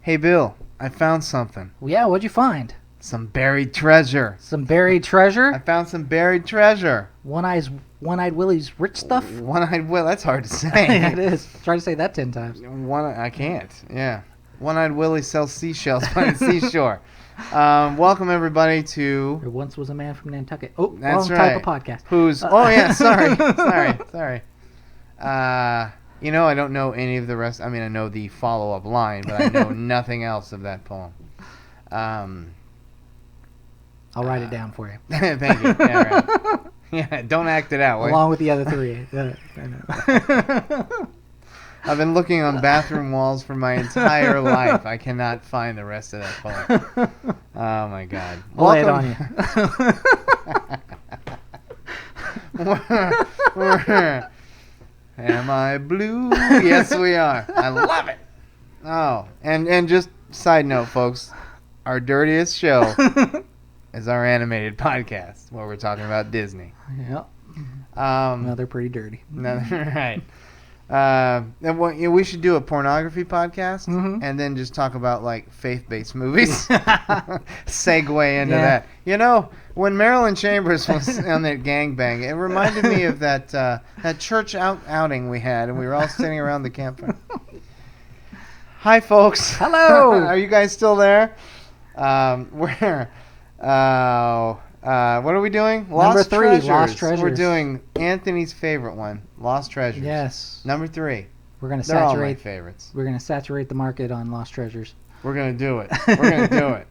Hey, Bill, I found something. Well, yeah, what'd you find? Some buried treasure. Some buried treasure? I found some buried treasure. One-eyed Willie's rich stuff? One-eyed Will. That's hard to say. It is. Try to say that 10 times. I can't. Yeah. One-eyed Willie sells seashells by the seashore. Welcome, everybody, to... There once was a man from Nantucket. Oh, that's wrong right. type of podcast. Oh, yeah, sorry. Sorry. I don't know any of the rest. I mean, I know the follow-up line, but I know nothing else of that poem. I'll write it down for you. Thank you. Yeah, right. Yeah, don't act it out. Along with the other three. I know. I've been looking on bathroom walls for my entire life. I cannot find the rest of that poem. Oh, my God. I'll lay it on you. Am I blue? Yes, we are. I love it. Oh, and just side note, folks, our dirtiest show is our animated podcast where we're talking about Disney. Yep. No, they're pretty dirty. No, right. We should do a pornography podcast and then just talk about like faith-based movies. Segue into that. You know, when Marilyn Chambers was on that gangbang, it reminded me of that church outing we had, and we were all sitting around the campfire. Hi, folks. Hello. Are you guys still there? What are we doing? Number 3, Lost Treasures. We're doing Anthony's favorite one, Lost Treasures. Yes. Number 3. We're gonna They're all my favorites. We're gonna saturate the market on Lost Treasures. We're gonna do it. We're gonna do it.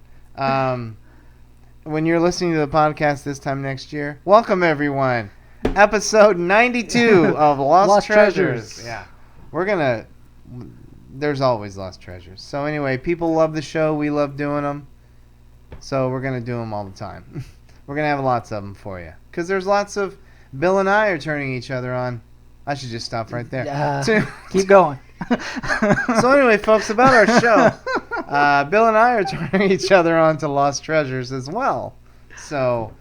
When you're listening to the podcast this time next year, welcome everyone. Episode 92 of Lost Treasures. Yeah. There's always Lost Treasures. So anyway, people love the show. We love doing them. So we're going to do them all the time. We're going to have lots of them for you. Because there's lots of... Bill and I are turning each other on. I should just stop right there. Keep going. So anyway, folks, about our show. Bill and I are turning each other on to Lost Treasures as well. So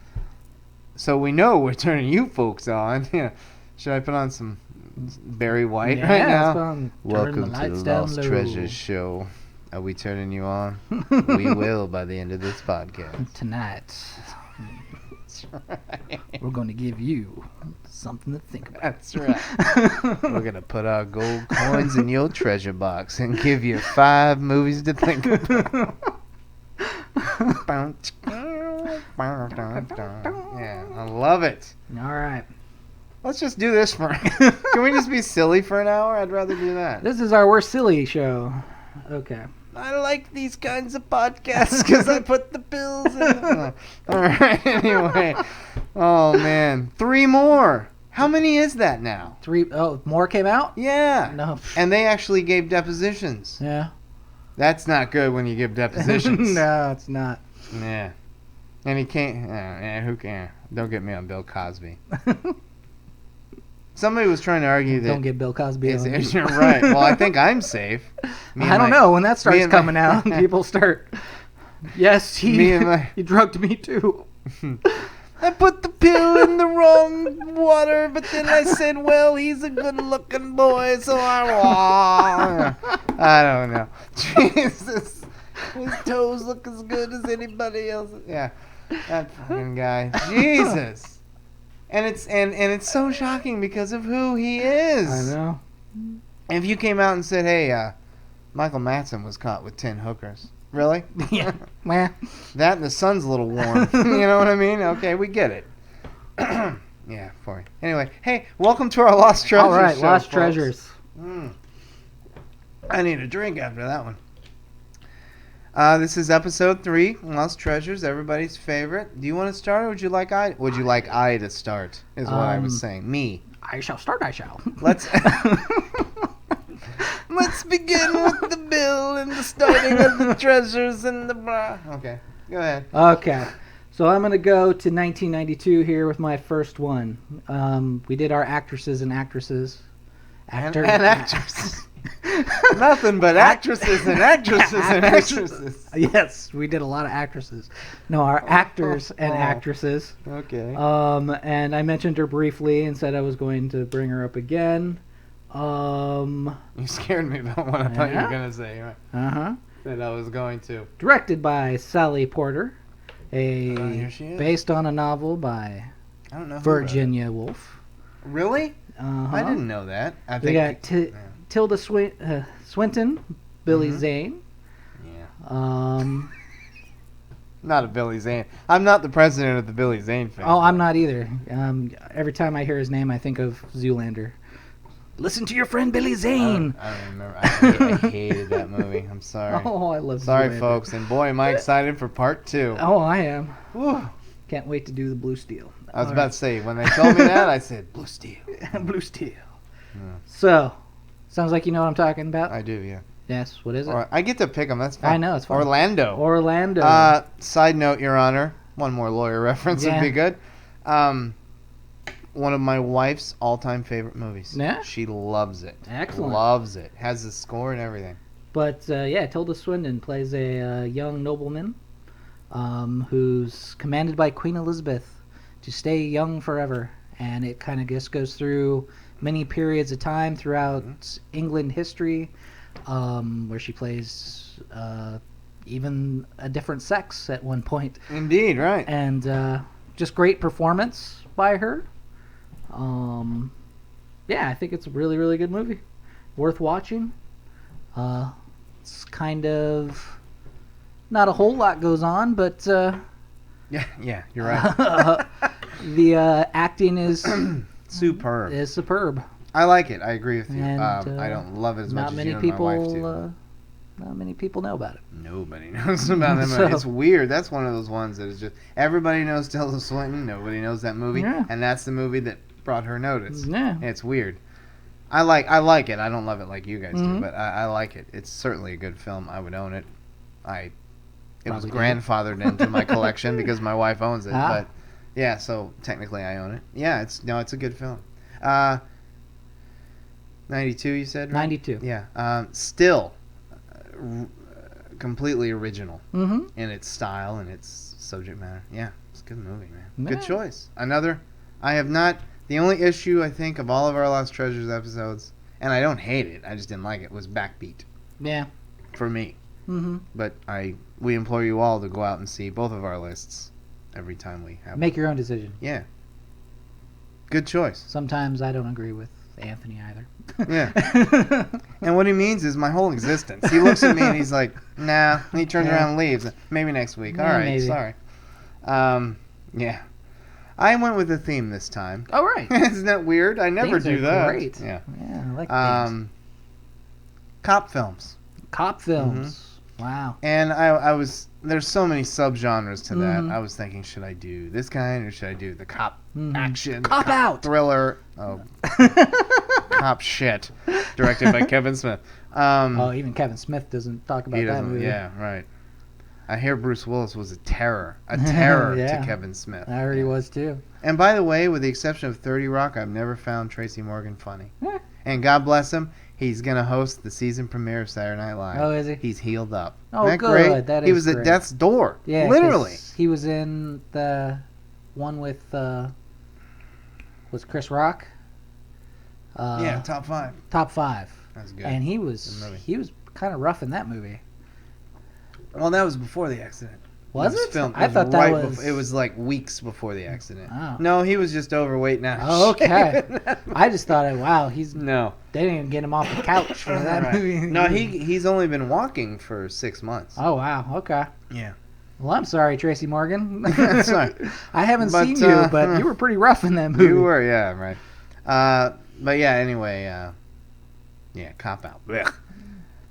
we know we're turning you folks on. Should I put on some Barry White right now? Welcome to the Lost Treasures show. Are we turning you on? We will by the end of this podcast. Tonight, we're going to give you something to think about. That's right. We're going to put our gold coins in your treasure box and give you 5 movies to think about. Yeah, I love it. All right. Let's just do this for... Can we just be silly for an hour? I'd rather do that. This is our We're Silly show. Okay. I like these kinds of podcasts because I put the pills in the... All right, anyway. Oh, man. 3 more. How many is that now? 3. Oh, more came out? Yeah. No. And they actually gave depositions. Yeah. That's not good when you give depositions. No, it's not. Yeah. And he can't... who can? Don't get me on Bill Cosby. Somebody was trying to argue that... Don't get Bill Cosby on. You're right. Well, I think I'm safe. I don't know. When that starts coming out, people start... Yes, he drugged me too. I put the pill in the wrong water, but then I said, well, he's a good-looking boy, so I don't know. Jesus. His toes look as good as anybody else. Yeah. That fucking guy. Jesus. And it's so shocking because of who he is. I know. And if you came out and said, hey, Michael Madsen was caught with 10 hookers. Really? Yeah. Well. That and the sun's a little warm. You know what I mean? Okay, we get it. Yeah, for you. Anyway, hey, welcome to our Lost Treasures show. All right, Lost folks. Treasures. I need a drink after that one. This is episode 3, Lost Treasures, everybody's favorite. Do you want to start, or would you like I to start? Is what I was saying. Me. I shall start. I shall. Let's begin with the bill and the starting of the treasures and the bra. Okay, go ahead. Okay, so I'm gonna go to 1992 here with my first one. We did our actresses and actresses. And actresses. Nothing but actresses and actresses and actresses. Yes, we did a lot of actresses. No, our actors and actresses. Okay. And I mentioned her briefly and said I was going to bring her up again. You scared me about what I thought you were going to say. Right? that I was going to. Directed by Sally Porter. Here she is. Based on a novel by I don't know who wrote it. Virginia Woolf. Really? Uh-huh. I didn't know that. I We think got Tilda Swinton, Billy Zane. Yeah. Not a Billy Zane. I'm not the president of the Billy Zane fan. Oh, I'm not either. Every time I hear his name, I think of Zoolander. Listen to your friend Billy Zane. I don't remember. I hated that movie. I'm sorry. Oh, I love Sorry, Zoolander. folks. And boy, am I excited for part 2. Oh, I am. Whew. Can't wait to do the Blue Steel. I was about to say, when they told me that, I said, Blue Steel. Blue Steel. Yeah. So, sounds like you know what I'm talking about. I do, yeah. Yes. What is it? Or, I get to pick them. That's fine. I know, it's fun. Orlando. Orlando. Side note, Your Honor. One more lawyer reference would be good. One of my wife's all-time favorite movies. Yeah? She loves it. Excellent. Loves it. Has the score and everything. But, Tilda Swinton plays a young nobleman who's commanded by Queen Elizabeth to stay young forever. And it kind of just goes through many periods of time throughout England history where she plays even a different sex at one point. Indeed, right. And just great performance by her. I think it's a really, really good movie. Worth watching. It's kind of not a whole lot goes on, but yeah, you're right. the acting is superb. Is superb. I like it. I agree with you. And, I don't love it as much as you and my wife do. Not many people know about it. Nobody knows about that movie. It's weird. That's one of those ones that is just everybody knows Tilda Swinton. Nobody knows that movie, and that's the movie that brought her notice. Yeah, it's weird. I like it. I don't love it like you guys do, but I like it. It's certainly a good film. I would own it. It was grandfathered into my collection because my wife owns it. But yeah, so technically I own it. Yeah, it's a good film. 92, you said, right? 92. Yeah. Still completely original in its style and its subject matter. Yeah, it's a good movie, man. Yeah. Good choice. The only issue, I think, of all of our Lost Treasures episodes, and I don't hate it, I just didn't like it, was Backbeat. Yeah. For me. But we implore you all to go out and see both of our lists every time we have Make your own decision. Yeah. Good choice. Sometimes I don't agree with Anthony either. Yeah. And what he means is my whole existence. He looks at me and he's like, nah. And he turns around and leaves. Maybe next week. Yeah, all right, maybe. Sorry. Yeah. I went with a theme this time. Oh, right. Isn't that weird? I never Themes do are that. Great. Yeah. Yeah, I like themes. Cop films. Cop films. Wow. And I was there's so many subgenres to that. I was thinking, should I do this kind or should I do the cop action, cop out thriller? Oh, cop shit, directed by Kevin Smith. Even Kevin Smith doesn't talk about that movie. Yeah, right. I hear Bruce Willis was a terror to Kevin Smith. I heard he was too. And by the way, with the exception of 30 Rock, I've never found Tracy Morgan funny. And God bless him, he's going to host the season premiere of Saturday Night Live. Oh, is he? He's healed up. Oh, Isn't that good. great? That he is was great. at death's door. Yeah, literally. He was in the one with was Chris Rock. Yeah, top 5. Top 5. That's good. And he was kind of rough in that movie. Well, that was before the accident. Was it? Filmed. I thought that was... It was like weeks before the accident. Oh. No, he was just overweight now. Oh, okay. I just thought, wow, No. They didn't even get him off the couch for that movie. No, he's only been walking for 6 months. Oh, wow. Okay. Yeah. Well, I'm sorry, Tracy Morgan. Sorry. I haven't seen you, but you were pretty rough in that movie. You were, yeah, right. But yeah, anyway, yeah, cop out. Blech.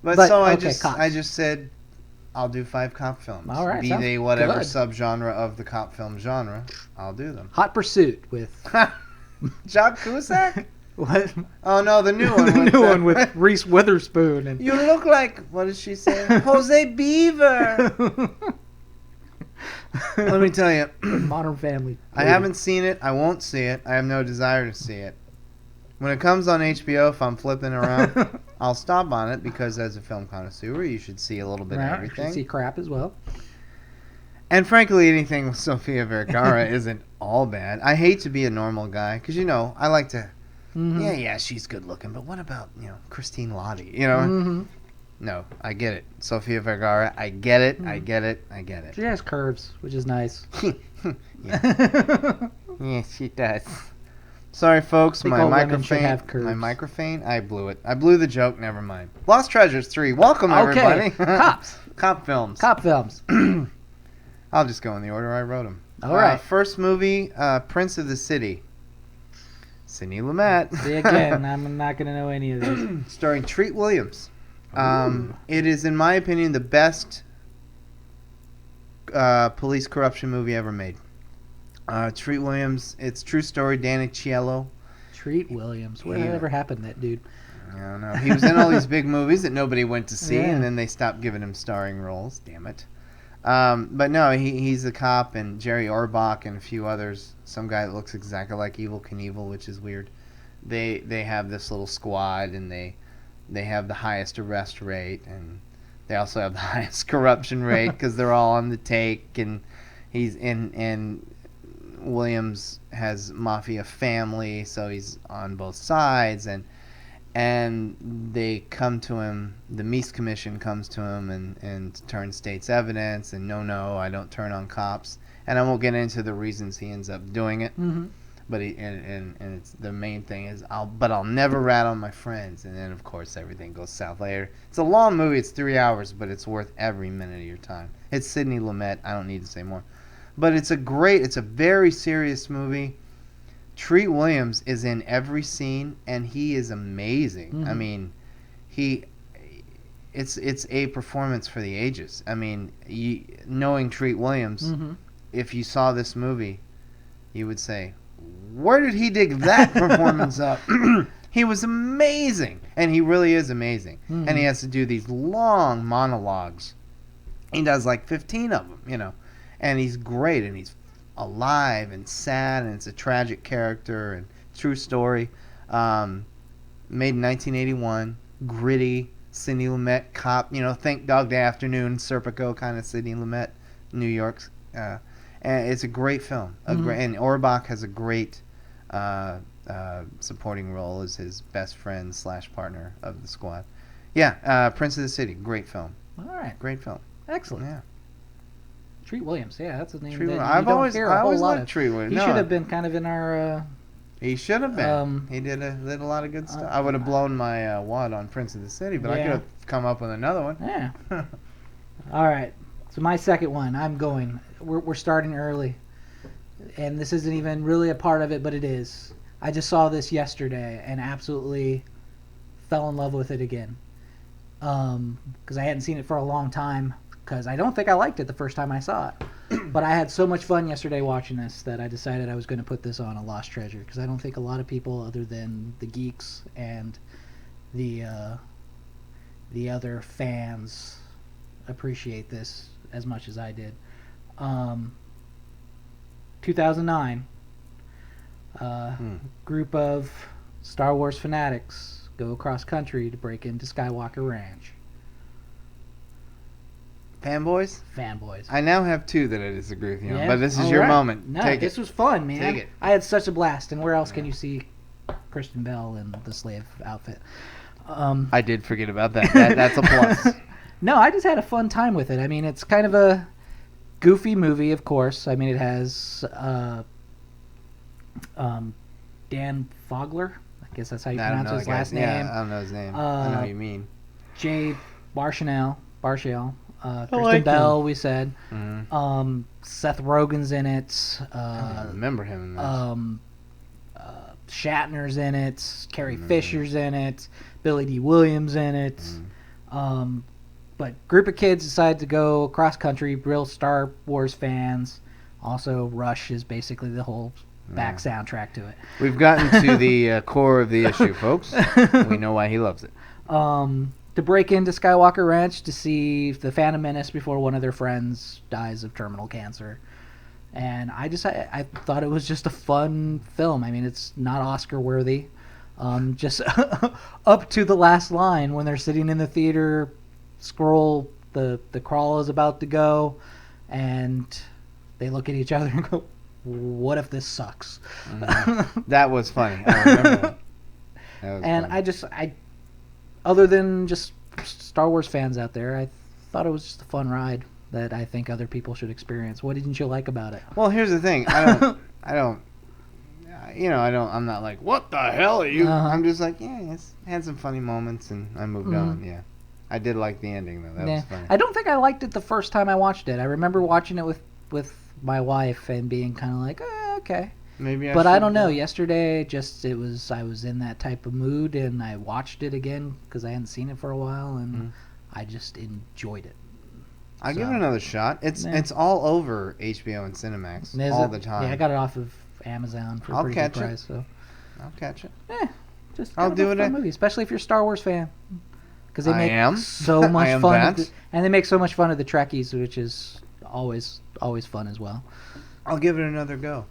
But so I just said, I'll do 5 cop films. All right, Be they whatever good. subgenre of the cop film genre, I'll do them. Hot Pursuit with John Cusack? What? Oh no, the new one. The new one with Reese Witherspoon and you look like, what did she say? Jose Beaver. Let me tell you, Modern Family. I haven't seen it. I won't see it. I have no desire to see it. When it comes on HBO, if I'm flipping around, I'll stop on it because as a film connoisseur, you should see a little bit of You everything. should see crap as well. And frankly, anything with Sofia Vergara isn't all bad. I hate to be a normal guy because, I like to... Yeah, she's good looking, but what about, Christine Lottie, No, I get it. Sofia Vergara, I get it. I Mhm. get it. I get it. She has curves, which is nice. Yes, she does. Sorry, folks. think My all women should microphone. have My curves. microphone. I blew it. I blew the joke. Never mind. Lost Treasures 3. Welcome, Okay, everybody. cops. Cop films. Cop films. I'll just go in the order I wrote them. All right. First movie, Prince of the City. Sidney Lumet. See, again, I'm not going to know any of these. Starring Treat Williams. Ooh. It is, in my opinion, the best police corruption movie ever made. Treat Williams, it's true story. Danny Cielo. Treat Williams. Whatever happened to that dude? I don't know. He was in all these big movies that nobody went to see, Yeah. and then they stopped giving him starring roles. Damn it. But no, he's a cop, and Jerry Orbach and a few others. Some guy that looks exactly like Evel Knievel, which is weird. They have this little squad, and they have the highest arrest rate, and they also have the highest corruption rate because they're all on the take, and he's in and Williams has mafia family, so he's on both sides, and they come to him. The Meese Commission comes to him and turns state's evidence, and no, I don't turn on cops, and I won't get into the reasons he ends up doing it. Mm-hmm. But and it's the main thing is I'll never rat on my friends, and then of course everything goes south later. It's a long movie. It's 3 hours, but it's worth every minute of your time. It's Sidney Lumet. I don't need to say more. But it's a very serious movie. Treat Williams is in every scene, and he is amazing. Mm-hmm. I mean, it's a performance for the ages. I mean, knowing Treat Williams, Mm-hmm. if you saw this movie, you would say, where did he dig that performance up? He was amazing, and he really is amazing. Mm-hmm. And he has to do these long monologues. He does like 15 of them, and he's great, and he's alive and sad, and it's a tragic character and true story. Made in 1981, gritty, Sidney Lumet cop. Think Dog Day Afternoon, Serpico kind of Sidney Lumet, New York. And it's a great film. And Orbach has a great supporting role as his best friend / partner of the squad. Yeah, Prince of the City, great film. All right. Great film. Excellent. Yeah. Treat Williams. Yeah, that's his name. Treat that Williams. you I've don't always hear a whole lot liked of. Treat Williams. He No, should have been kind of in our. He should have been. He did a lot of good stuff. I would have blown my wad on Prince of the City, but I Yeah. could have come up with another one. Yeah. All right. So my second one, I'm going. We're starting early, and this isn't even really a part of it, but it is. I just saw this yesterday and absolutely fell in love with it again. Because I hadn't seen it for a long time. Because I don't think I liked it the first time I saw it. But I had so much fun yesterday watching this that I decided I was going to put this on a Lost Treasure. Because I don't think a lot of people, other than the geeks and the other fans, appreciate this as much as I did. 2009, group of Star Wars fanatics go across country to break into Skywalker Ranch. Fanboys? Fanboys. I now have two that I disagree with you on, Yeah? but this is All your right. moment. No, Take this it. was fun, man. Take it. I had such a blast. And where else can you see Kristen Bell in the slave outfit? I did forget about that. That's a plus. No, I just had a fun time with it. I mean, it's kind of a goofy movie, of course. I mean, it has Dan Fogler. I guess that's how you I don't pronounce know his the guy's last name. name. Yeah, I don't know his name. I know what you mean. Jay Baruchel. Kristen like Bell, we said. Mhm. Seth Rogen's in it. I don't remember him in this. Shatner's in it. Carrie Fisher's in it. Billy D. Williams in it. But group of kids decide to go cross country, real Star Wars fans. Also, Rush is basically the whole back soundtrack to it. We've gotten to the core of the issue, folks. We know why he loves it. To break into Skywalker Ranch to see the Phantom Menace before one of their friends dies of terminal cancer. And I thought it was just a fun film. I mean, it's not Oscar worthy. Just up to the last line when they're sitting in the theater, the crawl is about to go, and they look at each other and go, "What if this sucks?" That was funny. I remember that. That was And funny. I other than just Star Wars fans out there, I thought it was just a fun ride that I think other people should experience. What didn't you like about it? Well, here's the thing. I'm not like, what the hell are you? I'm just like, yeah, it's had some funny moments, and I moved on. Yeah, I did like the ending though. That was funny. I don't think I liked it the first time I watched it. I remember watching it with my wife and being kind of like, okay. Maybe But I don't know. Yesterday, I was in that type of mood, and I watched it again because I hadn't seen it for a while, and I just enjoyed it. I'll give it another shot. It's all over HBO and Cinemax all the time. Yeah, I got it off of Amazon for a pretty good price. So I'll catch it. Just I'll do it. Fun movie, especially if you're a Star Wars fan, because they make so I much am fun, that. and they make so much fun of the Trekkies, which is always fun as well. I'll give it another go.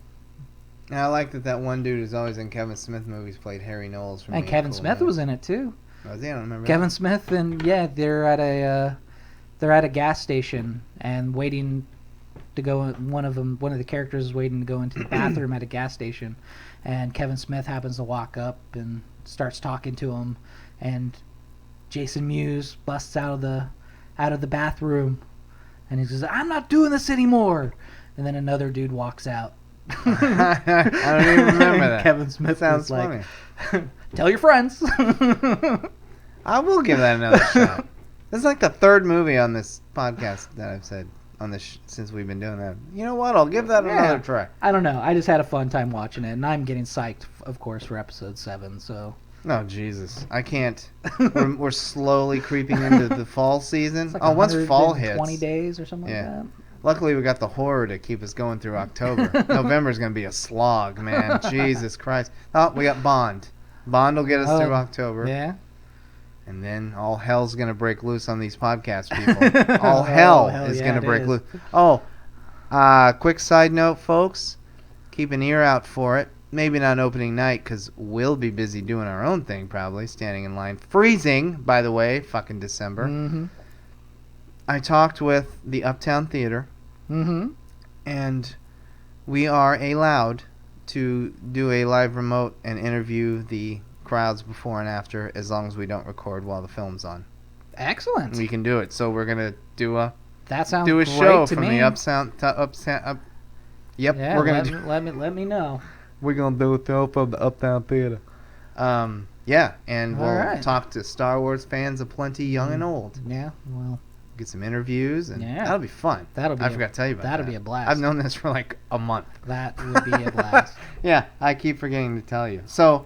And I like that one dude who's always in Kevin Smith movies played Harry Knowles. And Kevin Smith was in it too. Was he? I don't remember. Kevin Smith, and they're at a gas station and waiting to go. One of the characters is waiting to go into the bathroom at a gas station, and Kevin Smith happens to walk up and starts talking to him, and Jason Mewes busts out of the bathroom, and he says, "I'm not doing this anymore," and then another dude walks out. I don't even remember that. Kevin Smith sounds funny. Like, tell your friends. I will give that another shot. This is like the third movie on this podcast that I've said on this since we've been doing that. You know what? I'll give that another try. I don't know. I just had a fun time watching it, and I'm getting psyched, of course, for episode 7. So. No, Jesus, I can't. We're slowly creeping into the fall season. Like once fall hits, 20 days or something like that. Luckily, we got the horror to keep us going through October. November's going to be a slog, man. Jesus Christ. Oh, we got Bond. Bond will get us through October. Yeah. And then all hell's going to break loose on these podcast people. All hell is going to break loose. Oh, quick side note, folks. Keep an ear out for it. Maybe not opening night because we'll be busy doing our own thing probably, standing in line. Freezing, by the way, fucking December. Mm-hmm. I talked with the Uptown Theater, and we are allowed to do a live remote and interview the crowds before and after, as long as we don't record while the film's on. Excellent. We can do it. So we're gonna do a show from me. the Uptown. Yep, yeah, we're gonna let me know. We're gonna do a show from the Uptown Theater. Yeah, and we'll talk to Star Wars fans aplenty, young and old. Yeah, well. Get some interviews, and that'll be fun. I forgot to tell you about that. That'll be a blast. I've known this for like a month. That would be a blast. Yeah, I keep forgetting to tell you. So,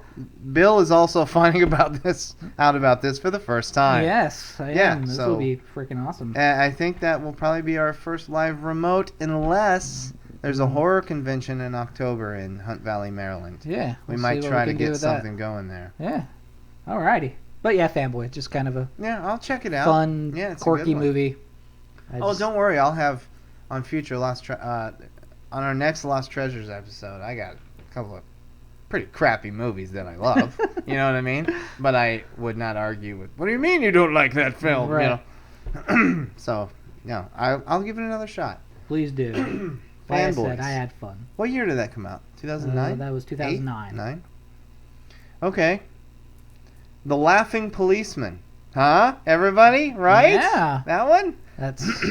Bill is also finding out about this for the first time. Yes, I am. This will be freaking awesome. I think that will probably be our first live remote, unless there's a horror convention in October in Hunt Valley, Maryland. Yeah. We might try to get something going there. Yeah. Alrighty. But yeah, Fanboy, just kind of a I'll check it out. Fun, quirky movie. Don't worry, I'll have on future on our next Lost Treasures episode. I got a couple of pretty crappy movies that I love. You know what I mean? But I would not argue with. What do you mean you don't like that film? Right. You know. So I'll give it another shot. Please do. Like I said, I had fun. What year did that come out? 2009. That was 2009. 9. Okay. The Laughing Policeman. Huh? Everybody? Right? Yeah. That one?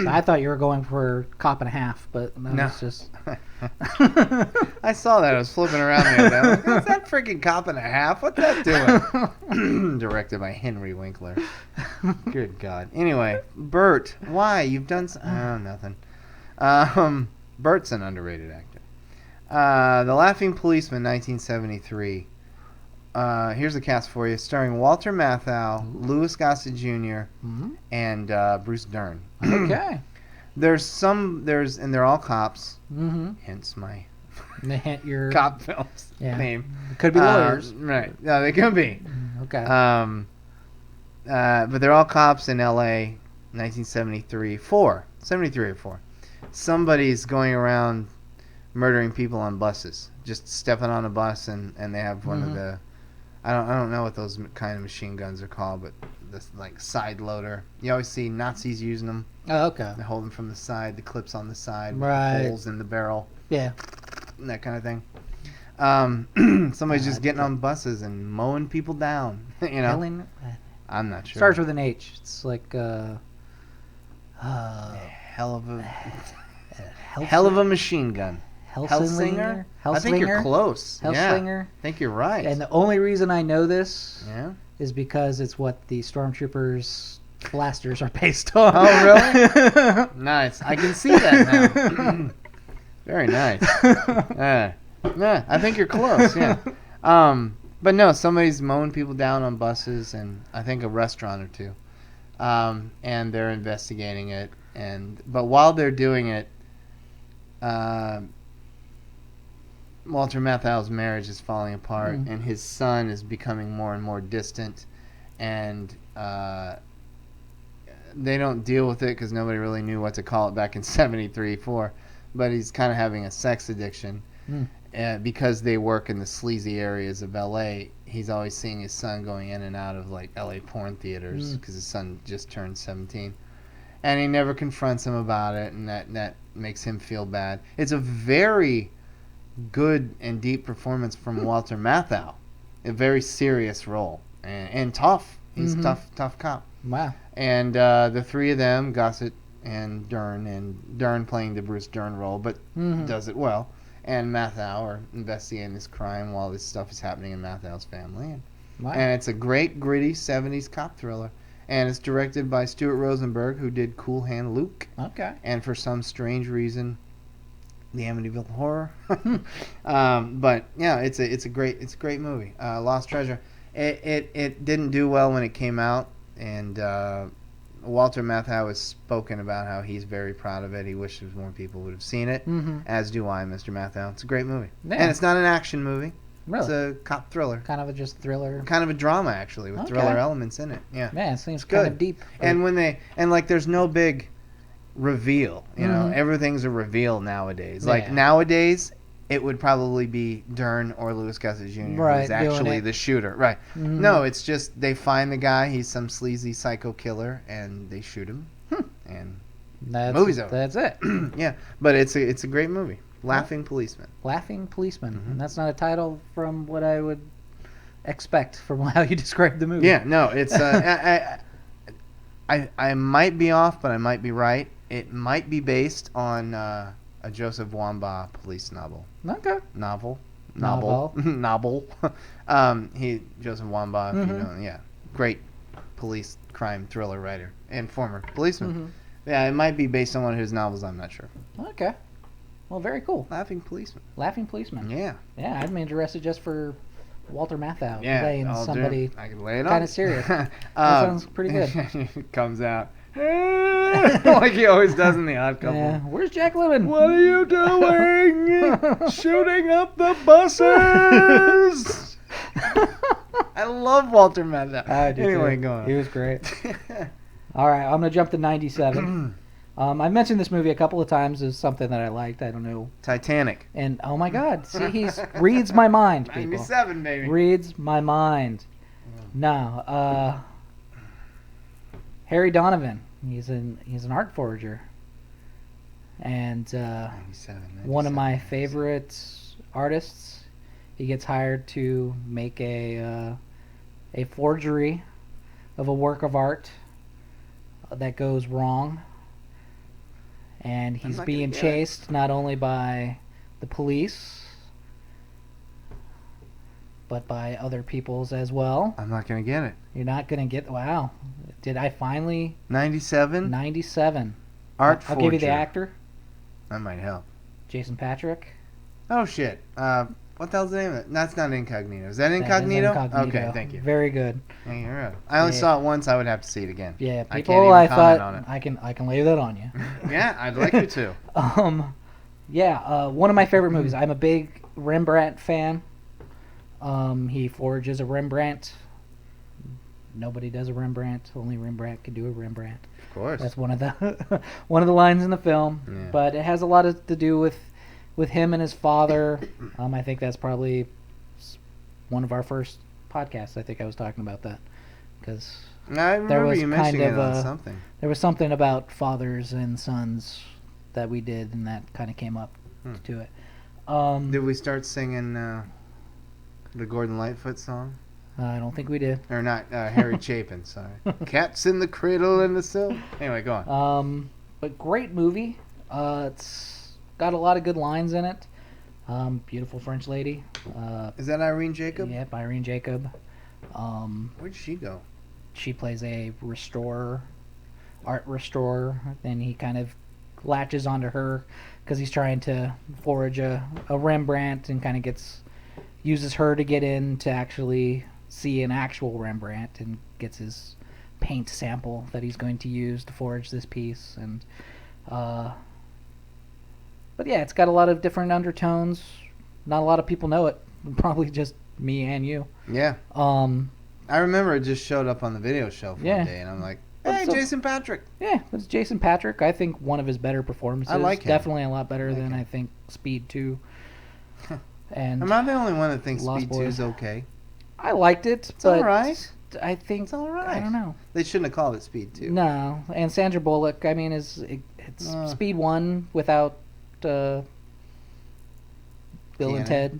I thought you were going for Cop and a Half, but that was just... I saw that. I was flipping around the other day. Like, what's that freaking Cop and a Half? What's that doing? Directed by Henry Winkler. Good God. Anyway, Bert. Why? You've done... nothing. Bert's an underrated actor. The Laughing Policeman, 1973. Here's the cast for you, starring Walter Matthau, Louis Gossett Jr., and Bruce Dern. Okay. And they're all cops. Hence my your cop films name. Could be lawyers. Right. No, they could be. Okay. But they're all cops in L.A. 1973. 73 or 4. Somebody's going around murdering people on buses. Just stepping on a bus and they have one of the... I don't know what those kind of machine guns are called, but this like side loader. You always see Nazis using them. Oh, okay. They hold them from the side, the clips on the side, right. with holes in the barrel. Yeah. And that kind of thing. Somebody's just getting on buses and mowing people down. You know. I'm not sure. Starts with an H. It's like hell of a Hellsinger? hell of a machine gun. Hellsinger? I think you're close. Hellsinger? Yeah, I think you're right. And the only reason I know this Yeah. is because it's what the Stormtroopers blasters are based on. Oh, really? Nice. I can see that now. Very nice. Yeah, I think you're close. Yeah. But no, somebody's mowing people down on buses, and I think a restaurant or two. And they're investigating it. But while they're doing it, Walter Matthau's marriage is falling apart, and his son is becoming more and more distant, and they don't deal with it because nobody really knew what to call it back in 73, 4. But he's kind of having a sex addiction. Because they work in the sleazy areas of L.A., he's always seeing his son going in and out of like L.A. porn theaters because his son just turned 17. And he never confronts him about it, and that makes him feel bad. It's a very good and deep performance from Walter Matthau. A very serious role and tough. He's a tough cop. Wow. And the three of them, Gossett and Dern playing the Bruce Dern role, but does it well. And Matthau are investigating this crime while this stuff is happening in Mathau's family. And it's a great, gritty 70s cop thriller. And it's directed by Stuart Rosenberg, who did Cool Hand Luke. Okay. And for some strange reason, the Amityville Horror. But yeah, it's a great movie. Lost Treasure. It didn't do well when it came out, and Walter Matthau has spoken about how he's very proud of it. He wishes more people would have seen it, as do I, Mr. Matthau. It's a great movie. Yeah. And it's not an action movie. Really? It's a cop thriller. Kind of a just thriller. Kind of a drama, actually, with thriller elements in it. Yeah. Man, it seems kind of deep. And there's no big reveal. You know, everything's a reveal nowadays. Like nowadays, it would probably be Dern or Louis Gossett Jr. who's actually the shooter. Right. No, it's just they find the guy. He's some sleazy psycho killer, and they shoot him. And the movie's over. That's it. Yeah, but it's a great movie. Laughing Policeman. Laughing Policeman. And that's not a title from what I would expect from how you described the movie. Yeah, no, it's I might be off, but I might be right. It might be based on a Joseph Wambaugh police novel. Okay. Novel. Joseph Wambaugh, if you know, great police crime thriller writer and former policeman. Yeah, it might be based on one of his novels. I'm not sure. Okay. Well, very cool. Laughing Policeman. Laughing Policeman. Yeah. Yeah, I'm interested just for Walter Matthau playing somebody I can lay it kind on. of serious. That sounds pretty good. It comes out. Like he always does in The Odd Couple. Yeah. Where's Jack Lemmon? What are you doing? Shooting up the buses. I love Walter Matthau. I do Anyway, too. go on. He was great. All right, I'm going to jump to 97. I mentioned this movie a couple of times as something that I liked. I don't know. Titanic. And, oh my God, see, he reads my mind, people. 97, baby. Reads my mind. No, Harry Donovan. He's an art forger. And 97, one of my favorite artists. He gets hired to make a forgery of a work of art that goes wrong. And he's being chased not only by the police, but by other peoples as well. I'm not going to get it. You're not going to get... Wow. Did I finally... 97? 97. Art I'll forger. give you the actor. That might help. Jason Patrick. Oh, shit. What the hell's the name of it? That's not Incognito. Is that Incognito? That is Incognito. Okay, thank you. Very good. Yeah, you're right. I only saw it once. I would have to see it again. Yeah, I people, can't even I comment thought on it. I can lay that on you. Yeah, I'd like you to. One of my favorite movies. I'm a big Rembrandt fan. He forges a Rembrandt. Nobody does a Rembrandt. Only Rembrandt can do a Rembrandt. Of course. That's one of the lines in the film. Yeah. But it has a lot to do with him and his father. I think that's probably one of our first podcasts. I think I was talking about that because I remember you mentioning it on something. There was something about fathers and sons that we did, and that kind of came up to it. Did we start singing the Gordon Lightfoot song? I don't think we did. Or not, Harry Chapin, sorry. Cats in the Cradle and the Sill. Anyway, go on. But great movie. It's got a lot of good lines in it. Beautiful French lady. Is that Irene Jacob? Yep, Irene Jacob. Where'd she go? She plays a art restorer, and he kind of latches onto her because he's trying to forge a Rembrandt, and kind of uses her to get in to actually see an actual Rembrandt, and gets his paint sample that he's going to use to forge this piece. And but yeah, it's got a lot of different undertones. Not a lot of people know it. Probably just me and you. Yeah. I remember it just showed up on the video shelf one day, and I'm like, hey, Jason Patric. Yeah, it's Jason Patric. I think one of his better performances. I like him. Definitely a lot better than I think Speed 2. And I'm not the only one that thinks Lost Speed 2 is okay. I liked it, It's but alright. I think It's alright. I don't know. They shouldn't have called it Speed 2. No, and Sandra Bullock. I mean, it's Speed 1 without Bill and Ted.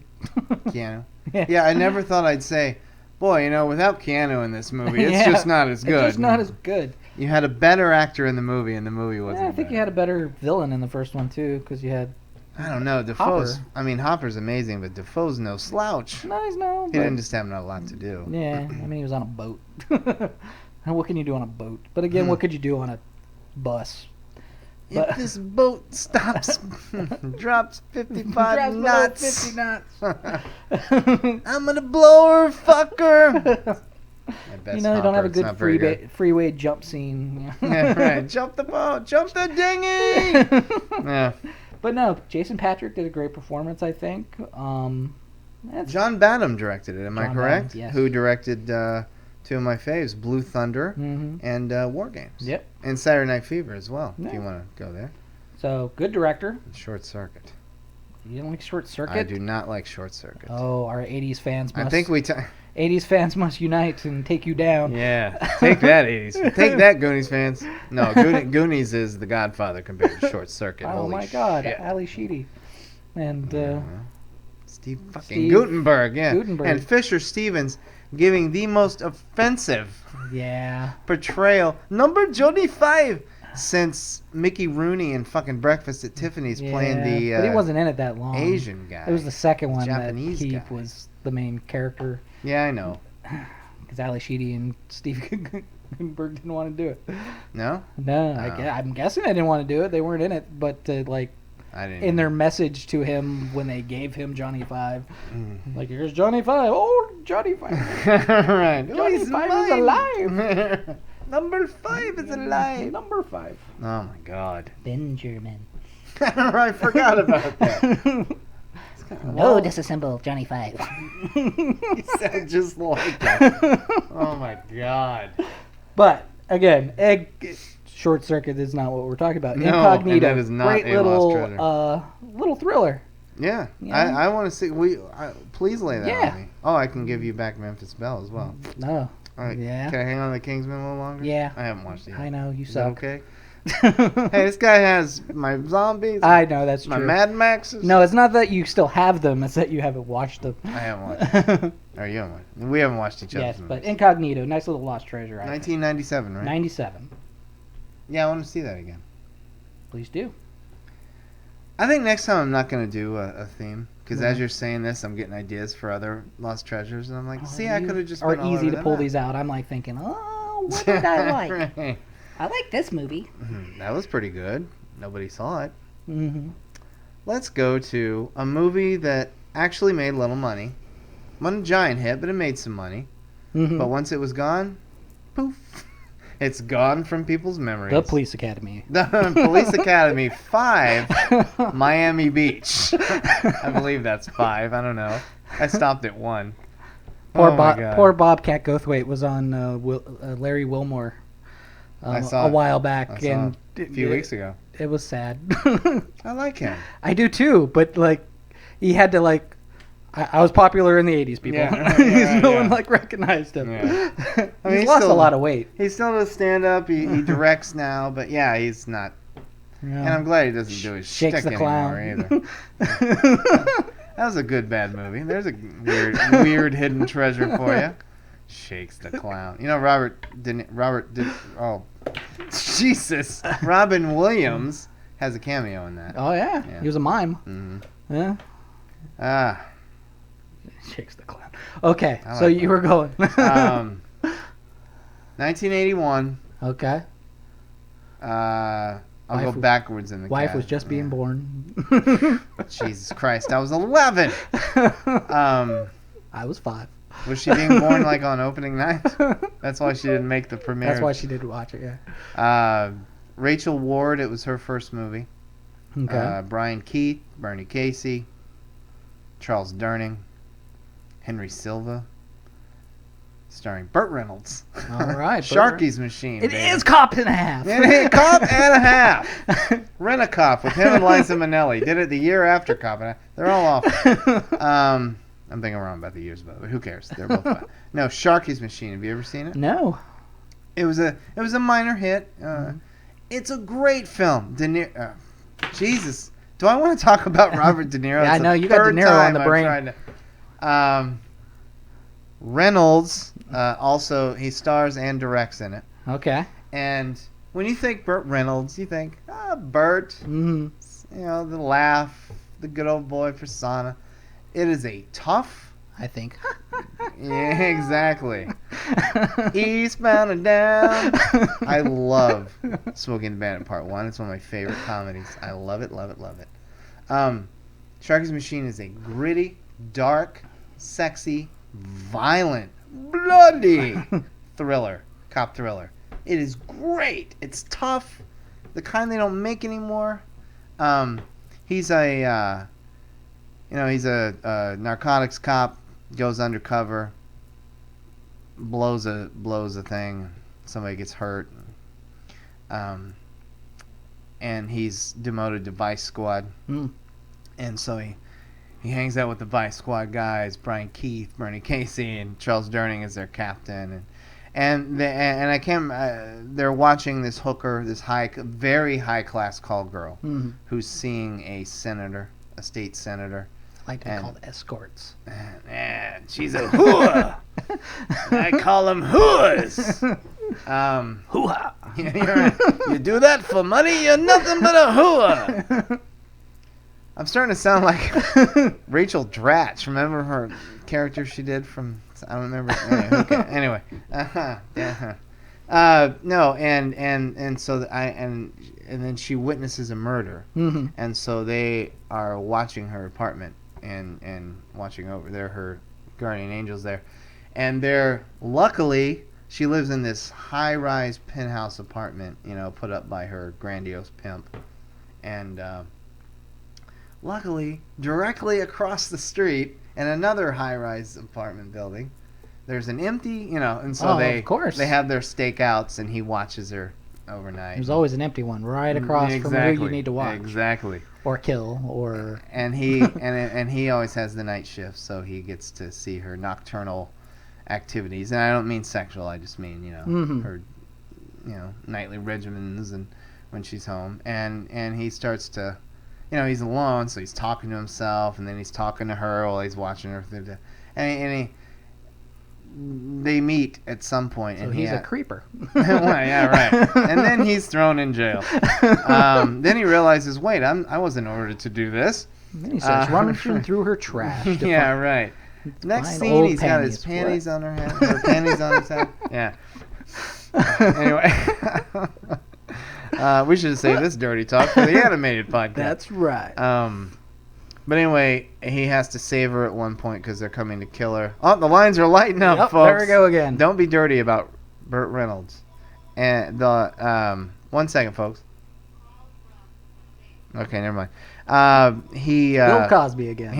Keanu. Yeah, I never thought I'd say, boy, without Keanu in this movie, it's Yeah, just not as good. It's just not as good. You had a better actor in the movie, and the movie wasn't. I think you had a better villain in the first one too, because you had. I don't know. Defoe's. Hopper. I mean, Hopper's amazing, but Defoe's no slouch. No, he's no. He didn't just have not a lot to do. Yeah, I mean, he was on a boat. What can you do on a boat? But again, what could you do on a bus? If this boat stops, drops 55 knots, 50 knots. I'm gonna blow her, fucker. You don't have a good freeway jump scene. Yeah, right. Jump the boat, jump the dinghy. Yeah. But no, Jason Patric did a great performance, I think. John Badham directed it, am I correct? Badham, yes. Who directed two of my faves, Blue Thunder and War Games. Yep. And Saturday Night Fever as well, Yeah. if you want to go there. So, good director. Short Circuit. You don't like Short Circuit? I do not like Short Circuit. Oh, our 80s fans must... I think 80s fans must unite and take you down. Yeah, take that, 80s. Take that, Goonies fans. No, Goonies is The Godfather compared to Short Circuit. Oh Holy my God, shit. Ali Sheedy. And Steve fucking Guttenberg, yeah. Guttenberg. And Fisher Stevens giving the most offensive portrayal. Number Johnny 5 since Mickey Rooney in fucking Breakfast at Tiffany's playing the but he wasn't in it that long. Asian guy. It was the second one Japanese that he guy. was the main character. Yeah, I know. Because Ali Sheedy and Steve Guttenberg didn't want to do it. No? No, I'm guessing they didn't want to do it. They weren't in it, but I didn't. in their message to him when they gave him Johnny 5, like, here's Johnny 5. Oh, Johnny 5. Right. Johnny 5 is alive. Number 5 is alive. Number 5. Oh my God. Benjamin. I forgot about that. No, disassemble Johnny 5. You sound just like that. Oh my God. But again, Short Circuit is not what we're talking about. No, Incognito, and that is not great a Lost Treasure. little thriller. Yeah, Yeah. I want to see. Please lay that Yeah. on me. Oh, I can give you back Memphis Belle as well. No. All right. Yeah. Can I hang on to the Kingsman a little longer? Yeah. I haven't watched it yet. I know, you Is that suck. okay? Hey, this guy has my zombies. I know, that's my true. Mad Maxes. No, it's not that you still have them, it's that you haven't watched them. I haven't watched it. Or you haven't watched it. We haven't watched each other's Yes, but movies. Incognito, nice little lost treasure. I think. 1997, right? 97. Yeah, I want to see that again. Please do. I think next time I'm not going to do a theme. Because as Mhm. you're saying this, I'm getting ideas for other lost treasures. And I'm like, see, I could have just Are been all easy over to pull that. these out. I'm like thinking, oh, what did I like? Right. I like this movie. That was pretty good. Nobody saw it. Mm-hmm. Let's go to a movie that actually made little money. Wasn't a giant hit, but it made some money. Mm-hmm. But once it was gone, poof. It's gone from people's memories. The Police Academy. The Police Academy 5, Miami Beach. I believe that's 5. I don't know. I stopped at 1. Poor, Oh my God. poor Bobcat Goldthwait was on Larry Wilmore I saw a while back, I saw and a few weeks ago. It was sad. I like him. I do too, but he had to I was popular in the 80s, people. Yeah, no one recognized him. Yeah. I mean, He's he's lost a still- lot of weight. He still does stand up. He directs now, but yeah, he's not. Yeah. And I'm glad he doesn't do his Shakes shtick the clown. anymore either. That was a good bad movie. There's a weird hidden treasure for you. Shakes the clown. You know, Jesus. Robin Williams has a cameo in that. Oh, yeah. He was a mime. Mm-hmm. Yeah. Ah. Shakes the clown. Okay, I so like you that. were going. 1981. Okay. I'll go Wife- backwards in the Wife cast. was just being Yeah. born. Jesus Christ, I was 11. I was 5. Was she being born like on opening night? That's why she didn't make the premiere. That's why she didn't watch it, yeah. Rachel Ward, it was her first movie. Okay. Brian Keith, Bernie Casey, Charles Durning, Henry Silva, starring Burt Reynolds. All right. Sharky's Machine. It baby. is Cop and a Half. It is Cop and a Half. Rent-A-Cop with him and Liza Minnelli. Did it the year after Cop and a Half. They're all awful. I'm thinking wrong about the years, but who cares? They're both fine. No, Sharky's Machine. Have you ever seen it? No. It was a minor hit. It's a great film. Jesus, do I want to talk about Robert De Niro? Yeah, I know you got De Niro on the brain. Reynolds also he stars and directs in it. Okay. And when you think Burt Reynolds, you think Burt. Mm-hmm. You know, the laugh, the good old boy persona. It is a tough. I think. Yeah, exactly. Eastbound and down. I love Smokey and the Bandit Part 1. It's one of my favorite comedies. I love it, love it, love it. Sharky's Machine is a gritty, dark, sexy, violent, bloody thriller. Cop thriller. It is great. It's tough. The kind they don't make anymore. He's a narcotics cop. Goes undercover, blows a thing, somebody gets hurt, and he's demoted to Vice Squad, and so he hangs out with the Vice Squad guys, Brian Keith, Bernie Casey, and Charles Durning is their captain, and they're watching this hooker, this very high class call girl, who's seeing a state senator. Like to be called escorts. She's a hooah. I call them hooahs. Hoo-ha. Yeah, you're right. You do that for money, you're nothing but a hooah. I'm starting to sound like Rachel Dratch. Remember her character she did from? I don't remember. Anyway. No, and so and then she witnesses a murder, and so they are watching her apartment. And watching over. They're her guardian angels there. And luckily, she lives in this high-rise penthouse apartment, put up by her grandiose pimp. And luckily, directly across the street, in another high-rise apartment building, there's an empty, and so of course. they have their stakeouts, and he watches her overnight. There's always an empty one right across from who you need to watch. Exactly. Or kill, or... And he always has the night shift, so he gets to see her nocturnal activities. And I don't mean sexual, I just mean, her, nightly regimens and when she's home. And he starts to, he's alone, so he's talking to himself, and then he's talking to her while he's watching her. They meet at some point. So and he's a creeper. Well, yeah, right. And then he's thrown in jail. Then he realizes, wait, I wasn't ordered to do this. And then he starts rummaging through her trash. Yeah, right. Next scene, he's got his panties on her head. Her panties on his head. Yeah. Anyway. We should have saved this dirty talk for the animated podcast. That's right. But anyway, he has to save her at one point because they're coming to kill her. Oh, the lines are lighting up, folks. There we go again. Don't be dirty about Burt Reynolds. And the 1 second, folks. Okay, never mind. Bill Cosby again.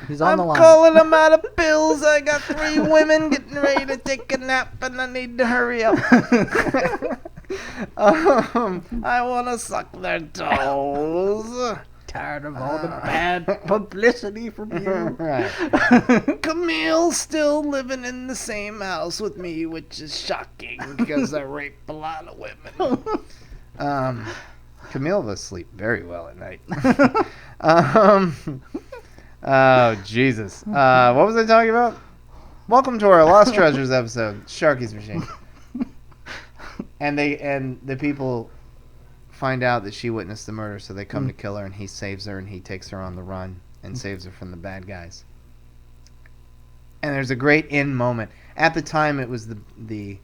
He's on the line. I'm calling him out of bills. I got 3 women getting ready to take a nap, and I need to hurry up. I want to suck their toes. Tired of all the bad publicity from you. Right. Camille's still living in the same house with me, which is shocking because I rape a lot of women. Camille will sleep very well at night. Oh, Jesus. What was I talking about? Welcome to our Lost Treasures episode, Sharky's Machine. And the people find out that she witnessed the murder, so they come to kill her, and he saves her, and he takes her on the run and saves her from the bad guys. And there's a great end moment. At the time, it was the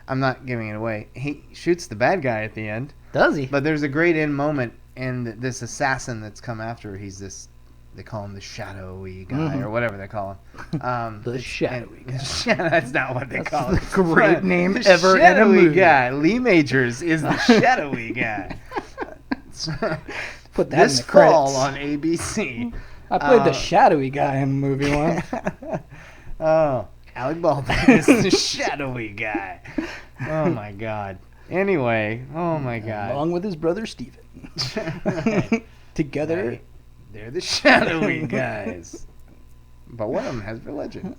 I'm not giving it away. He shoots the bad guy at the end. Does he? But there's a great end moment, and this assassin that's come after her, he's this, they call him the shadowy guy, or whatever they call him. The shadowy guy. That's not what they call him. Great name the ever in a shadowy movie. guy. Lee Majors is the shadowy guy. Put that This in the fall credits. on ABC. I played the shadowy guy in the movie once. Oh, Alec Baldwin is the shadowy guy. Oh my God. Anyway, oh my God. Along with his brother Steven. Together. They're the shadowy guys. But one of them has religion.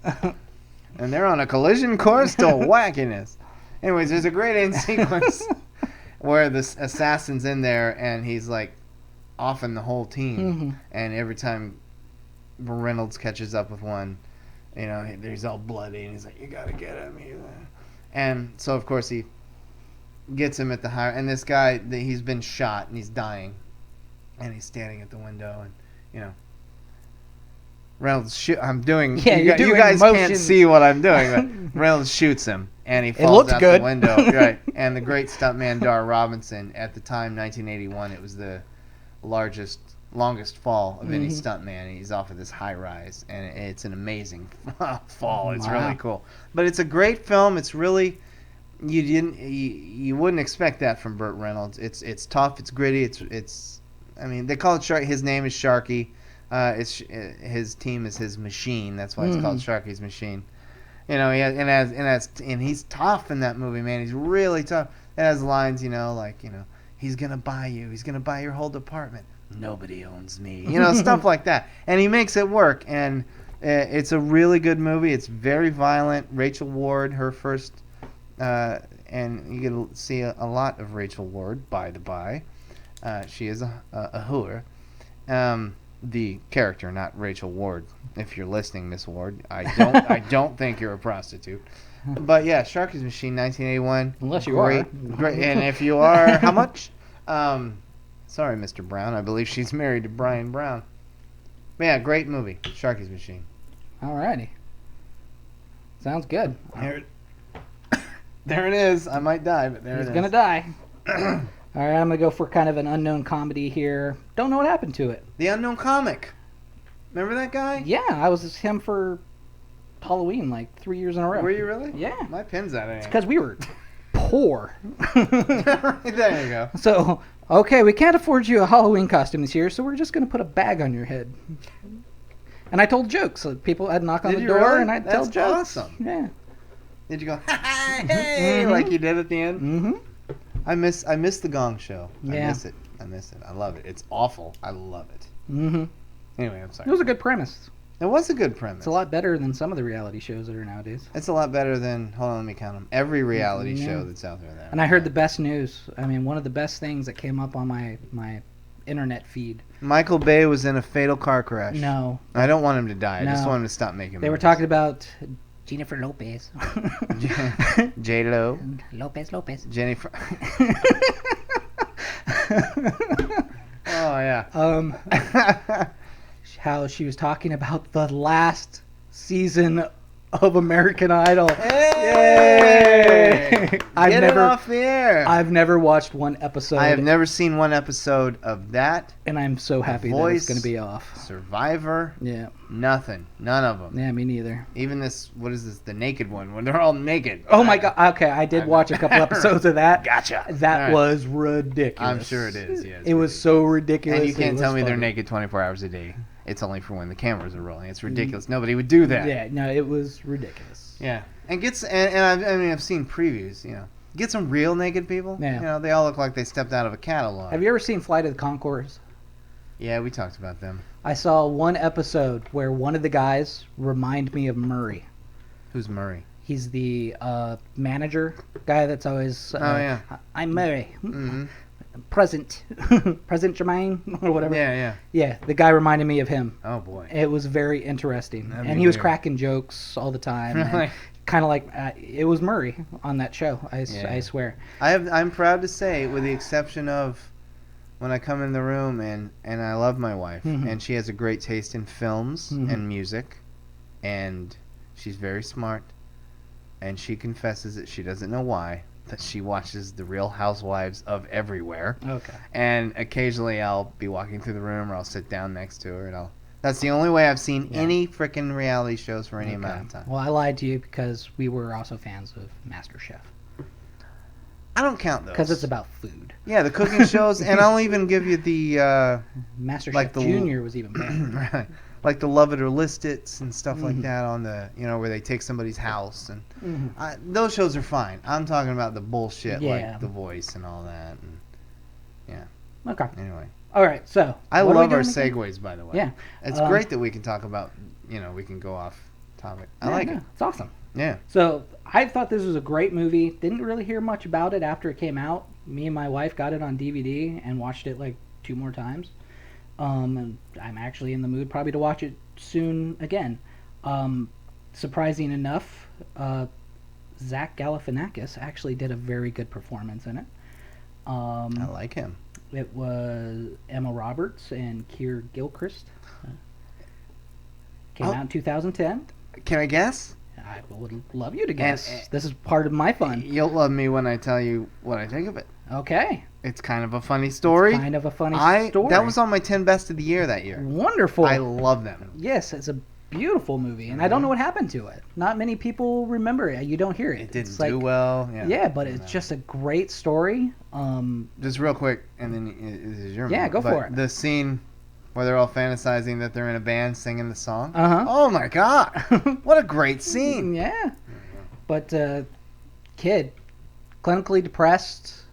And they're on a collision course to wackiness. Anyways, there's a great end sequence where this assassin's in there and he's like offing the whole team. And every time Reynolds catches up with one, you know, he's all bloody and he's like, you gotta get him. And so, of course, he gets him at the higher. And this guy, he's been shot and he's dying. And he's standing at the window and, you know, Reynolds I'm doing. Yeah, you doing guys can't motions. see what I'm doing, but Reynolds shoots him and he falls looked out good. the window. Right. And the great stuntman Dar Robinson, at the time, 1981, it was the longest fall of any stuntman. He's off of this high rise, and it's an amazing fall. It's really cool. But it's a great film. It's really you wouldn't expect that from Burt Reynolds. It's tough. It's gritty. It's I mean, they call it Shark. His name is Sharky. His team is his machine. That's why it's called Sharky's Machine. You know, and he's tough in that movie, man. He's really tough. It has lines, you know, like, you know, he's gonna buy you. He's gonna buy your whole department. Nobody owns me. You know, stuff like that. And he makes it work. And it's a really good movie. It's very violent. Rachel Ward, her first, and you get to see a lot of Rachel Ward, by the by. She is a whore. The character, not Rachel Ward. If you're listening, Miss Ward, I don't think you're a prostitute. But yeah, Sharky's Machine, 1981. Unless you are. Great. And if you are, how much? Sorry, Mr. Brown. I believe she's married to Brian Brown. But yeah, great movie, Sharky's Machine. Alrighty. Sounds good. There it is. I might die, but there it is. He's gonna die. Alright, I'm gonna go for kind of an unknown comedy here. Don't know what happened to it. The Unknown Comic. Remember that guy? Yeah, I was him for Halloween like 3 years in a row. Were you really? Yeah. My pin's out of It's because we were poor. There you go. So, okay, we can't afford you a Halloween costume this year, so we're just going to put a bag on your head. And I told jokes. So people, I'd knock on the door really? and I'd tell That's jokes. Awesome. Yeah. Did you go, hey, like you did at the end? Mm-hmm. I miss the Gong Show. Yeah. I miss it. I love it. It's awful. I love it. Mm-hmm. Anyway, I'm sorry. It was a good premise. It was a good premise. It's a lot better than some of the reality shows that are nowadays. It's a lot better than, hold on, let me count them. Every reality show that's out there. And I heard the best news. I mean, one of the best things that came up on my internet feed. Michael Bay was in a fatal car crash. No. I don't want him to die. I just No. want him to stop making They were movies. talking about Jennifer Lopez. J-Lo. Lopez. Jennifer. Oh, yeah. How she was talking about the last season of American Idol. Hey! Yay! Get it off the air. I've never watched one episode. I have never seen one episode of that. And I'm so happy that it's going to be off. Survivor. Yeah. Nothing. None of them. Yeah, me neither. Even this, what is this, the naked one, when they're all naked. Oh my god. Okay, I did watch a couple episodes of that. Gotcha. That All right. was ridiculous. I'm sure it is, yeah. It was so ridiculous. And you can't It tell was me they're funny. naked 24 hours a day. It's only for when the cameras are rolling. It's ridiculous. Nobody would do that. Yeah, no, it was ridiculous. Yeah. And I've seen previews, you know. Get some real naked people. Yeah. You know, they all look like they stepped out of a catalog. Have you ever seen Flight of the Conchords? Yeah, we talked about them. I saw one episode where one of the guys reminded me of Murray. Who's Murray? He's the manager guy that's always. Oh, yeah. I'm Murray. Mm-hmm. Present Jermaine or whatever. Yeah. The guy reminded me of him. Oh boy. It was very interesting, That'd and be he was weird. cracking jokes all the time. Really? Kind of like it was Murray on that show. I swear. I'm proud to say, with the exception of when I come in the room and I love my wife, and she has a great taste in films and music, and she's very smart, and she confesses that she doesn't know why, that she watches The Real Housewives of everywhere. Okay. And occasionally I'll be walking through the room, or I'll sit down next to her, and that's the only way I've seen any freaking reality shows for any amount of time. Well, I lied to you because we were also fans of MasterChef. I don't count those. Because it's about food. Yeah, the cooking shows, and I'll even give you the MasterChef like the Junior was even better. right, like the Love It or List It's and stuff like that on the where they take somebody's house, and those shows are fine. I'm talking about the bullshit like The Voice and all that. And, Okay. Anyway. All right, so I what are we love our doing again? segues, by the way. Yeah. It's great that we can talk about, we can go off topic. I like it. It's awesome. Yeah. So I thought this was a great movie. Didn't really hear much about it after it came out. Me and my wife got it on DVD and watched it like 2 more times. And I'm actually in the mood probably to watch it soon again. Surprising enough, Zach Galifianakis actually did a very good performance in it. I like him. It was Emma Roberts and Keir Gilchrist. Came out in 2010. Can I guess? I would love you to guess. This is part of my fun. You'll love me when I tell you what I think of it. Okay. It's kind of a funny story. It's kind of a funny story. That was on my 10 best of the year that year. Wonderful. I love them. Yes, it's a beautiful movie, and I don't know what happened to it. Not many people remember it. You don't hear it. It didn't do well. Yeah, but it's just a great story. Just real quick, and then this is your Yeah, movie, go for it. The scene where they're all fantasizing that they're in a band singing the song. Uh-huh. Oh my god, what a great scene! Yeah, but kid, clinically depressed,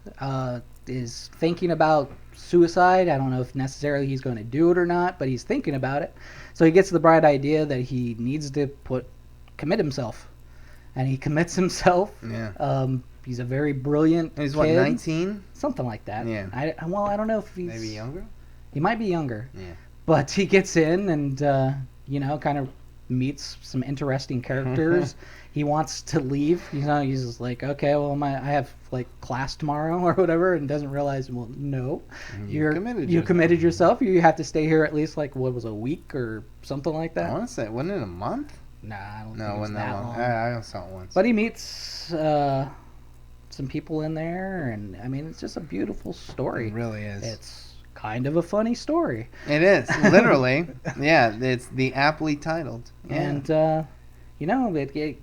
is thinking about suicide. I don't know if necessarily he's going to do it or not, but he's thinking about it. So he gets the bright idea that he needs to commit himself, and he commits himself. Yeah. He's a very brilliant And he's kid. what, 19? Something like that. Yeah. I don't know if he's Maybe younger. He might be younger. Yeah. But he gets in and kind of meets some interesting characters. He wants to leave. He's just like, okay, well, I have like class tomorrow or whatever, and doesn't realize, well, no, you committed yourself. You have to stay here at least like what was a week or something like that. I want to say, wasn't it a month? Nah, I don't No, think it it's wasn't that that long. long. I saw it once. But he meets some people in there, and I mean, it's just a beautiful story. It really is. It's kind of a funny story. It is, literally. Yeah, it's the aptly titled. Yeah. And it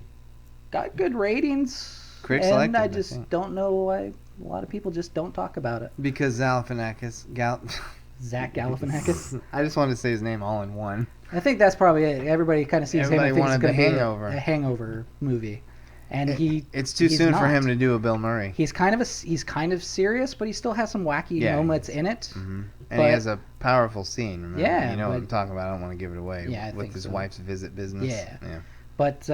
got good ratings. Critics and liked it, I just don't know why a lot of people just don't talk about it. Because Zach Galifianakis. I just wanted to say his name all in one. I think that's probably it. Everybody kind of sees him and thinks it's wanted going The to be Hangover. a hangover movie. And it's too he's soon for not. him to do a Bill Murray. He's kind of serious, but he still has some wacky moments in it. Mm-hmm. And he has a powerful scene. Remember? Yeah, you know what I'm talking about. I don't want to give it away. Yeah, I with think his so. wife's visit business. Yeah. But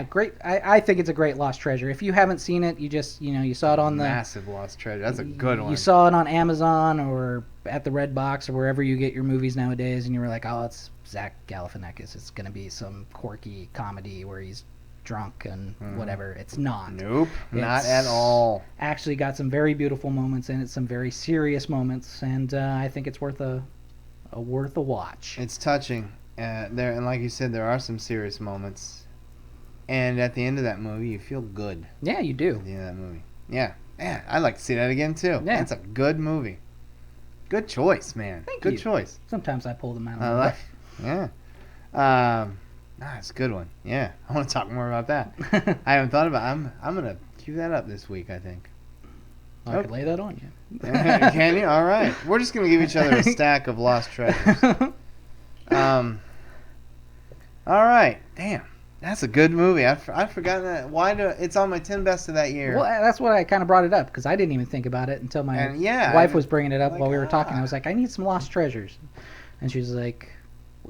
great. I think it's a great lost treasure. If you haven't seen it, you just you saw it on the massive lost treasure. That's a good one. You saw it on Amazon or at the Redbox or wherever you get your movies nowadays, and you were like, oh, it's Zach Galifianakis. It's gonna be some quirky comedy where he's drunk and whatever. It's not. Nope, not at all. Actually got some very beautiful moments in it, some very serious moments, and I think it's worth a watch. It's touching. There, and like you said, there are some serious moments. And at the end of that movie, you feel good. Yeah, you do. At the end of that movie. Yeah, I'd like to see that again too. Yeah. That's a good movie. Good choice, man. Thank good you. choice. Sometimes I pull them out. Yeah. It's a good one. Yeah, I want to talk more about that. I haven't thought about it. I'm gonna cue that up this week, I think. I could lay that on you. Can you? All right. We're just gonna give each other a stack of lost treasures. All right. Damn, that's a good movie. I've forgotten that. It's on my 10 best of that year. Well, that's what I kind of brought it up because I didn't even think about it until my wife was bringing it up while we were talking. I was like, I need some lost treasures, and she was like,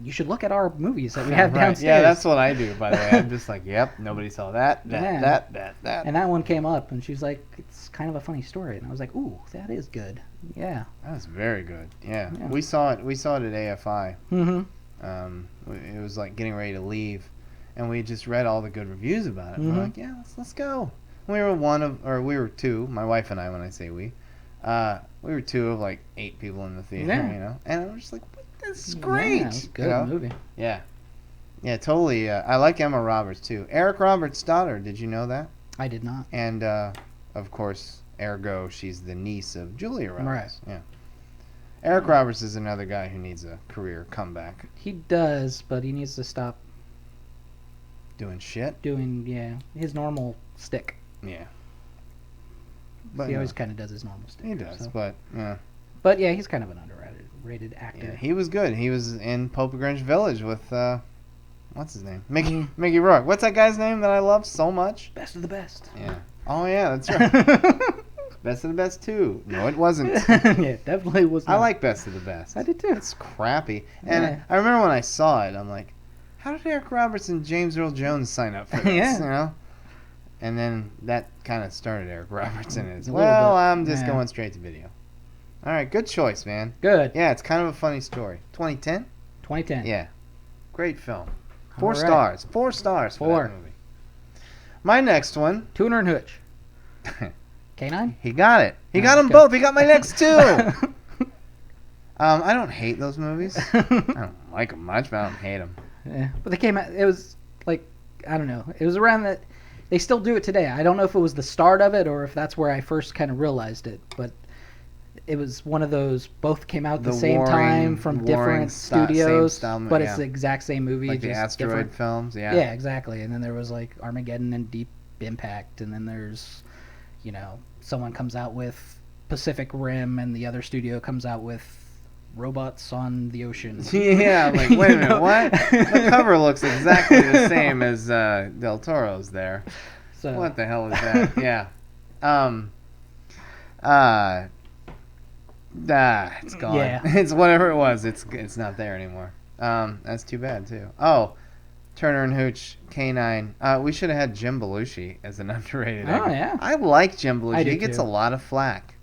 you should look at our movies that we have Right. downstairs. Yeah, that's what I do, by the way. I'm just like, yep, nobody saw that. Yeah. That. And that one came up, and she's like, it's kind of a funny story. And I was like, ooh, that is good. Yeah. That was very good. Yeah. Yeah. We saw it at AFI. Mm-hmm. It was like getting ready to leave, and we just read all the good reviews about it. We're like, yeah, let's go. We were two, my wife and I, when I say we were two of like 8 people in the theater, Yeah. and I'm just like, this is great. Yeah, it was a good movie. Yeah. Yeah, totally. I like Emma Roberts too. Eric Roberts' daughter, did you know that? I did not. And, of course, ergo, she's the niece of Julia Roberts. Right. Yeah. Eric Roberts is another guy who needs a career comeback. He does, but he needs to stop Doing shit? doing, his normal stick. Yeah. He always kind of does his normal stick. He does, so. but, yeah. But, yeah, he's kind of an underrated actor. Yeah, he was good. He was in Pope Grinch Village with, what's his name? Mickey Rourke. What's that guy's name that I love so much? Best of the best. Yeah. Oh, yeah, that's right. Best of the Best 2. No, it wasn't. Yeah, definitely was not. I like Best of the Best. I did too. It's crappy. And Yeah. I remember when I saw it, I'm like, how did Eric Roberts and James Earl Jones sign up for this? Yeah. You know? And then that kind of started Eric Roberts in it. A little Well, bit. I'm just Yeah. going straight to video. All right, good choice, man. Good. Yeah, it's kind of a funny story. 2010? 2010. Yeah. Great film. 4 All right. stars. 4 stars for 4. that movie. My next one. Tuner and Hooch. K9? He got it. He got them Okay. both. He got my next 2. I don't hate those movies. I don't like them much, but I don't hate them. Yeah, but they came out. It was like, I don't know. It was around that. They still do it today. I don't know if it was the start of it or if that's where I first kind of realized it. But it was one of those. Both came out at the same time from different studios, same style, but it's the exact same movie. Like the just asteroid different. films. Yeah. Yeah, exactly. And then there was like Armageddon and Deep Impact, and then there's, someone comes out with Pacific Rim, and the other studio comes out with Robots on the Ocean. Yeah, like, wait a minute, what? The cover looks exactly the same as Del Toro's there. So, What the hell is that? Yeah. It's gone. Yeah. It's whatever it was. It's not there anymore. That's too bad, too. Oh, Turner and Hooch, K9. We should have had Jim Belushi as an underrated Oh, actor. yeah. I like Jim Belushi. I do He gets too. a lot of flack.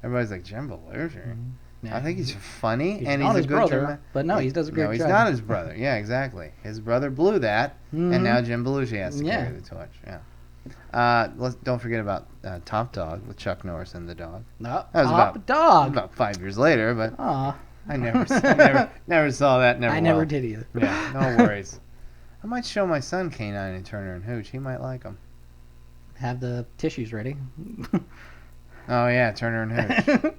Everybody's like, Jim Belushi? yeah. I think he's funny, He's and not he's a his good brother, dramatic. but no, he does a great No, he's job. not his brother. Yeah, exactly. His brother blew that, Mhm. and now Jim Belushi has to Yeah. carry the torch. Yeah. Don't forget about Top Dog with Chuck Norris and the dog. No, That was Top Dog. About 5 years later, but Aw. I never saw that. I never did either. Yeah, no worries. I might show my son K9 and Turner and Hooch. He might like them. Have the tissues ready. Oh yeah, Turner and Hooch.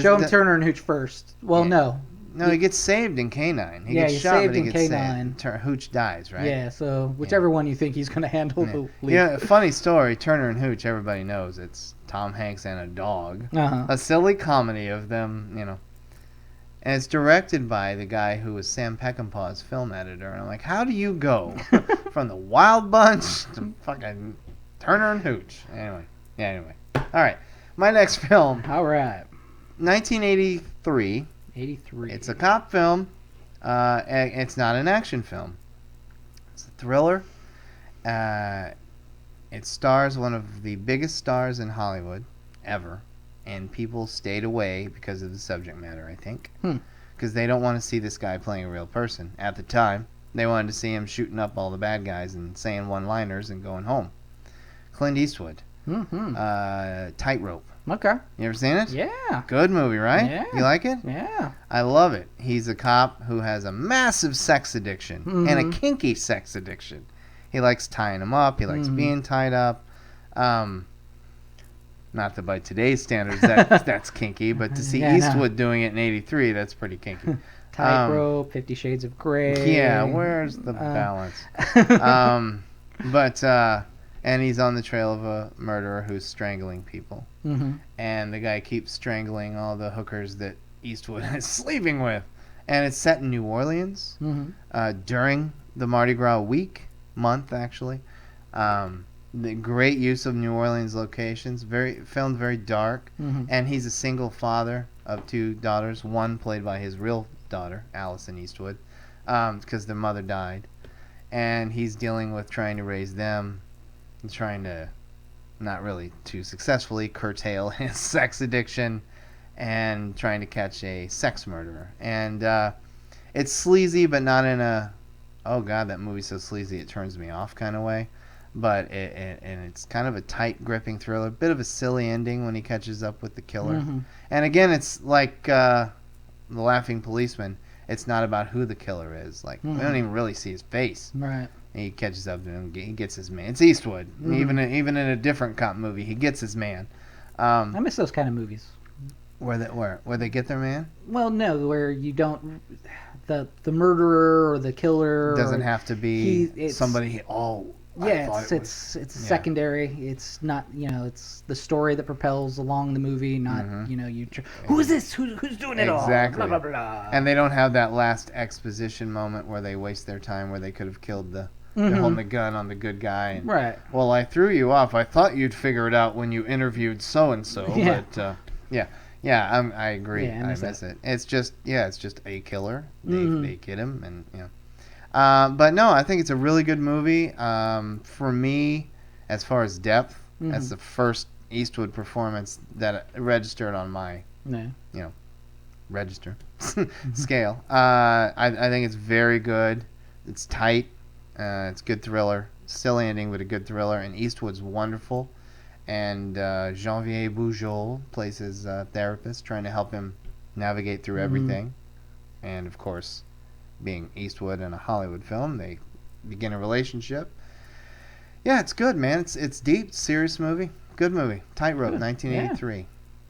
Show him Turner and Hooch first. Well, Yeah. no. No, he gets saved in K9. He Yeah, gets he's shot, saved but he in gets K9. saved. Hooch dies, right? Yeah, so whichever one you think he's going to handle Yeah. the lead. Yeah, funny story. Turner and Hooch, everybody knows it's Tom Hanks and a dog. Uh-huh. A silly comedy of them, And it's directed by the guy who was Sam Peckinpah's film editor. And I'm like, how do you go from the Wild Bunch to fucking Turner and Hooch? Anyway. All right. My next film, All right. 1983. 83. It's a cop film. It's not an action film. It's a thriller. It stars one of the biggest stars in Hollywood ever. And people stayed away because of the subject matter, I think. Because they don't want to see this guy playing a real person. At the time, they wanted to see him shooting up all the bad guys and saying one-liners and going home. Clint Eastwood. Mm-hmm. Tightrope. Okay. You ever seen it? Yeah. Good movie, right? Yeah. You like it? Yeah. I love it. He's a cop who has a massive sex addiction and a kinky sex addiction. He likes tying them up. He likes being tied up. Not that by today's standards that's kinky, but to see Eastwood doing it in '83, that's pretty kinky. Tightrope, 50 Shades of Grey. Yeah, where's the balance? And he's on the trail of a murderer who's strangling people. Mm-hmm. And the guy keeps strangling all the hookers that Eastwood is sleeping with. And it's set in New Orleans during the Mardi Gras month, actually. The great use of New Orleans locations, filmed very dark, and he's a single father of 2 daughters. One played by his real daughter, Allison Eastwood, because their mother died, and he's dealing with trying to raise them, and trying to, not really too successfully, curtail his sex addiction, and trying to catch a sex murderer. And it's sleazy, but not in a, oh god, that movie's so sleazy it turns me off kind of way. But it's kind of a tight, gripping thriller. Bit of a silly ending when he catches up with the killer. And again, it's like The Laughing Policeman. It's not about who the killer is. Like, we don't even really see his face. Right. And he catches up to him. He gets his man. It's Eastwood. Even in a different cop movie, he gets his man. I miss those kind of movies. Where they get their man? Well, no, where you don't, the murderer or the killer Doesn't have to be somebody. Yeah, it's secondary. It's not, it's the story that propels along the movie, not, who is this? Who's doing it all? Exactly. Blah, blah, blah. And they don't have that last exposition moment where they waste their time, where they could have killed they're holding the gun on the good guy. And, right. Well, I threw you off. I thought you'd figure it out when you interviewed so-and-so. Yeah. But, I agree. Yeah, I miss it. It's just a killer. They get him, and, but no, I think it's a really good movie. For me, as far as depth, that's the first Eastwood performance that registered on my, register scale. I think it's very good. It's tight. It's a good thriller. Silly ending, but a good thriller. And Eastwood's wonderful. And Janvier Bujold plays his therapist, trying to help him navigate through everything. And of course, being Eastwood in a Hollywood film, they begin a relationship. Yeah, it's good, man. It's deep, serious movie. Good movie. Tightrope, 1983. Yeah.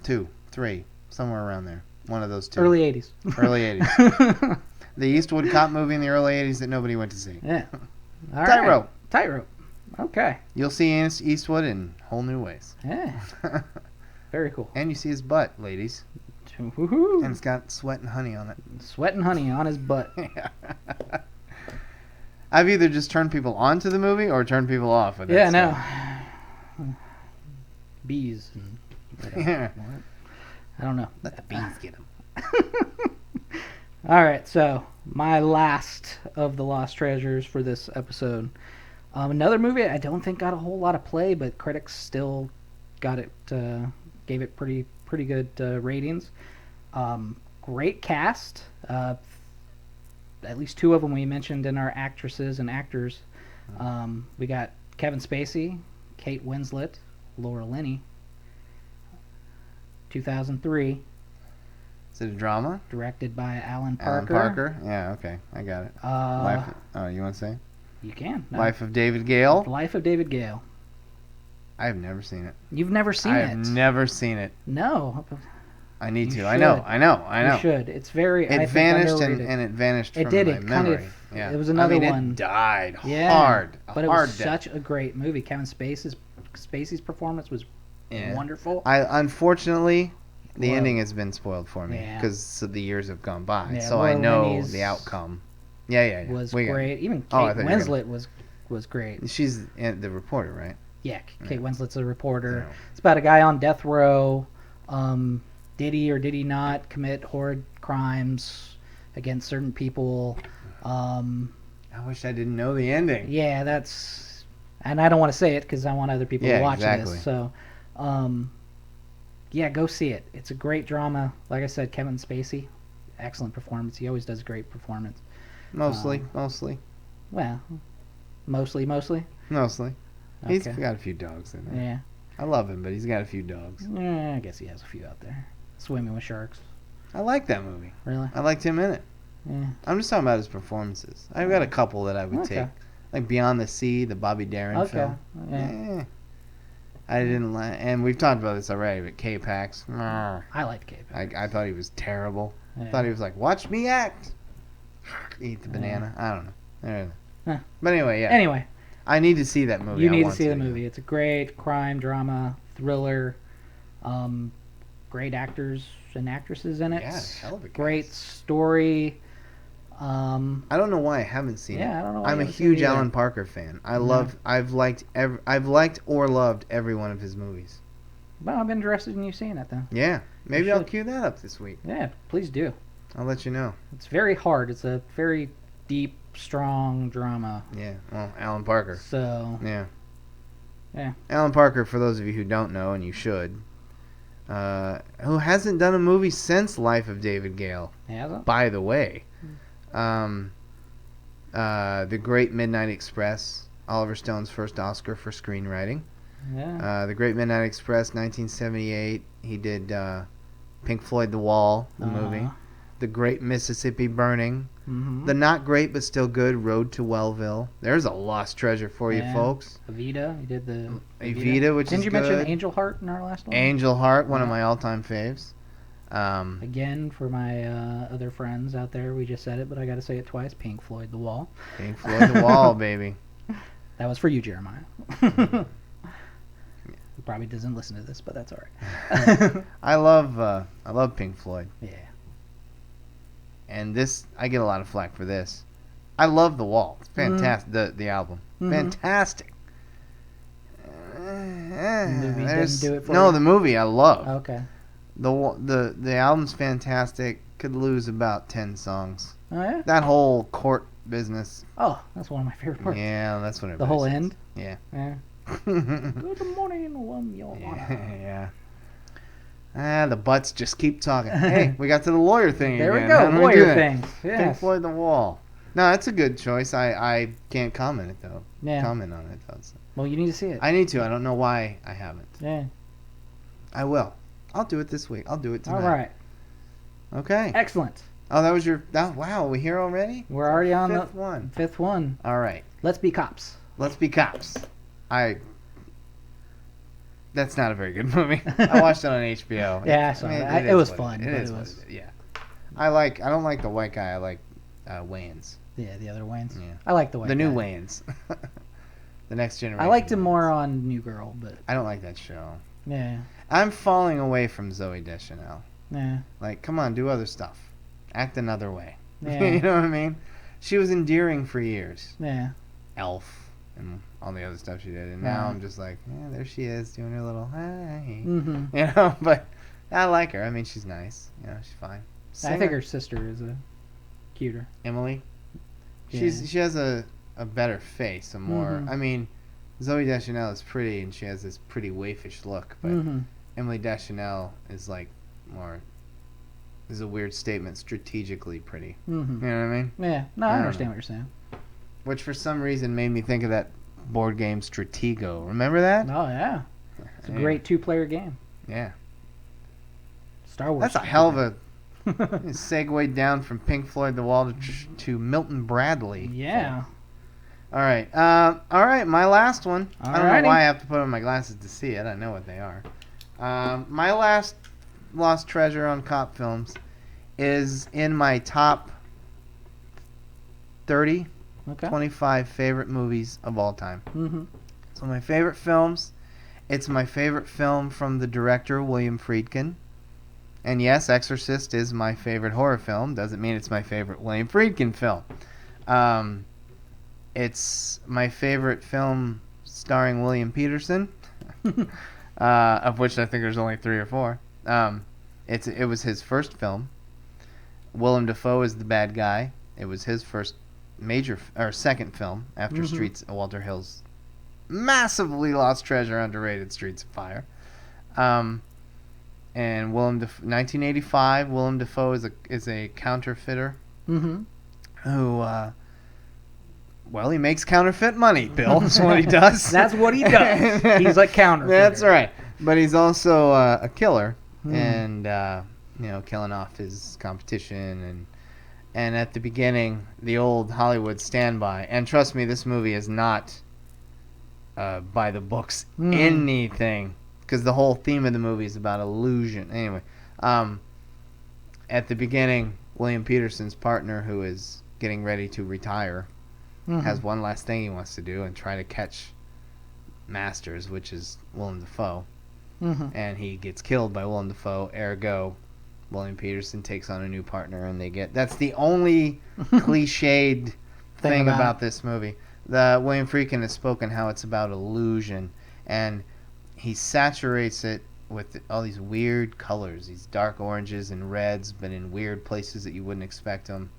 2, 3, somewhere around there. One of those two. Early 80s. Early 80s. The Eastwood cop movie in the early 80s that nobody went to see. Yeah. All Tightrope. Right. Tightrope. Okay. You'll see Eastwood in whole new ways. Yeah. Very cool. And you see his butt, ladies. Woo-hoo. And it's got sweat and honey on it. Sweat and honey on his butt. Yeah. I've either just turned people on to the movie or turned people off with it. Yeah, no. Bees. Yeah. I don't know. Let the bees get them. All right, so my last of the Lost Treasures for this episode. Another movie I don't think got a whole lot of play, but critics still got it, gave it pretty good ratings. Great cast. At least 2 of them we mentioned in our actresses and actors. We got Kevin Spacey, Kate Winslet, Laura Linney. 2003. Is it a drama? Directed by Alan Parker. Alan Parker? Yeah, okay. I got it. You want to say? You can. No. Life of David Gale? Life of David Gale. I've never seen it. You've never seen it? I've never seen it. No. I need to. Should. I know. You should. It's very. It vanished and it vanished from my memory. Kind of. Yeah. It was another one. It died hard. But it was death. such a great movie. Kevin Spacey's performance was wonderful. Unfortunately, the ending has been spoiled for me because the years have gone by. Yeah, so I know the outcome. Yeah. Was great. Even Kate Winslet was great. She's the reporter, right? Yeah, Kate Winslet's a reporter. Yeah. It's about a guy on death row. Did he or did he not commit horrid crimes against certain people? I wish I didn't know the ending. Yeah, and I don't want to say it because I want other people to watch this. So, go see it. It's a great drama. Like I said, Kevin Spacey, excellent performance. He always does a great performance. Mostly. Well, mostly. Okay. He's got a few dogs in there. Yeah. I love him, but he's got a few dogs. Yeah, I guess he has a few out there. Swimming with Sharks. I like that movie. Really? I liked him in it. Yeah. I'm just talking about his performances. I've got a couple that I would take. Like Beyond the Sea, the Bobby Darin film. Yeah. I didn't like, and we've talked about this already, but K-Pax. I liked K-Pax. I thought he was terrible. I thought he was like, watch me act. Eat the banana. I don't know. But anyway, yeah. Anyway. I need to see that movie. You need to see the movie. It's a great crime drama thriller. Great actors and actresses in it. Yeah, hell of a cast. Great story. I don't know why I haven't seen it. Yeah, I don't know why I'm you a haven't seen it huge either. Alan Parker fan. Yeah. I've liked or loved every one of his movies. Well, I'm interested in you seeing it then. Yeah, maybe I'll should. cue that up this week. Yeah, please do. I'll let you know. It's very hard. It's a very deep, strong drama. Yeah, well, Alan Parker. So, Yeah. Yeah. Alan Parker, for those of you who don't know, and you should, who hasn't done a movie since Life of David Gale, he hasn't? by the way. The Great Midnight Express, Oliver Stone's first Oscar for screenwriting. Yeah. The Great Midnight Express, 1978. He did Pink Floyd The Wall, the movie. The Great Mississippi Burning. Mm-hmm. The not great but still good Road to Wellville. There's a lost treasure for you folks. Evita. He did the Evita, which Didn't is you good. mention Angel Heart in our last one? Angel Heart, one of my all-time faves. Again, for my other friends out there, we just said it, but I got to say it twice. Pink Floyd The Wall. Pink Floyd The Wall, baby. That was for you, Jeremiah. He probably doesn't listen to this, but that's all right. I love Pink Floyd. Yeah. And this, I get a lot of flack for this. I love The Wall. It's fantastic. The album, fantastic. movie didn't do it for no, you? the movie I love. Okay. The album's fantastic. Could lose about 10 songs. Oh, yeah? That whole court business. Oh, that's one of my favorite parts. Yeah, that's what The whole says. end? Yeah. Yeah. Yeah. Good morning, Your Honor. The butts just keep talking. Hey, we got to the lawyer thing There again. we go, How do do lawyer that? things. Pink Yes. Floyd The Wall. No, that's a good choice. I can't comment it though. Yeah. Comment on it though. Well, you need to see it. I need to. I don't know why I haven't. Yeah. I will. I'll do it this week. I'll do it tonight. All right. Okay. Excellent. Oh, that was your. Wow, we here already? We're already on Fifth the one. fifth one. All right. Let's be cops. Let's be cops. That's not a very good movie. I watched it on HBO. Yeah, I saw it. It was fun. It is what it is. Yeah. I don't like the white guy. I like Wayans. Yeah, the other Wayans. Yeah. I like the white The new guy. Wayans. The next generation. I liked him Wayans. more on New Girl, but I don't like that show. yeah, I'm falling away from Zooey Deschanel. yeah, Like, come on, do other stuff. Act another way. Yeah. You know what I mean? She was endearing for years. yeah. Elf and all the other stuff she did. And now I'm just like, yeah, there she is doing her little, hey. Mm-hmm. You know, but I like her. I mean, she's nice. You know, she's fine. I think her sister is cuter. Emily. Yeah. She has a better face, a more. Mhm. I mean, Zooey Deschanel is pretty, and she has this pretty waifish look. But Mm-hmm. Emily Deschanel is like more. Is a weird statement. Strategically pretty. Mm-hmm. You know what I mean? Yeah. No, I I don't understand know. what you're saying. Which for some reason made me think of that board game Stratego. Remember that? Oh yeah, it's a Yeah. great two-player game. Yeah. Star Wars. That's a hell of a segue down from Pink Floyd The Wall to Milton Bradley. Yeah. All right. All right. My last one. I don't know Alrighty. why I have to put on my glasses to see it. I know what they are. My last lost treasure on cop films is in my top 30, Okay. 25 favorite movies of all time. Mm-hmm. So my favorite films. It's my favorite film from the director William Friedkin. And yes, Exorcist is my favorite horror film. Doesn't mean it's my favorite William Friedkin film. It's my favorite film starring William Peterson, of which I think there's only 3 or 4. It was his first film. Willem Dafoe is the bad guy. It was his first second film after Walter Hill's massively lost treasure, underrated Streets of Fire. And 1985, Willem Dafoe is a counterfeiter Mm-hmm. who, he makes counterfeit money, Bill. That's what he does. That's what he does. He's a counterfeiter. That's right. But he's also a killer, and killing off his competition, and at the beginning, the old Hollywood standby. And trust me, this movie is not by the books anything. Because the whole theme of the movie is about illusion. Anyway, at the beginning, William Peterson's partner, who is getting ready to retire, has one last thing he wants to do and try to catch Masters, which is Willem Dafoe. And he gets killed by Willem Dafoe, ergo, William Peterson takes on a new partner, and that's the only cliched thing about this movie. William Friedkin has spoken how it's about illusion, and he saturates it with all these weird colors, these dark oranges and reds, but in weird places that you wouldn't expect them.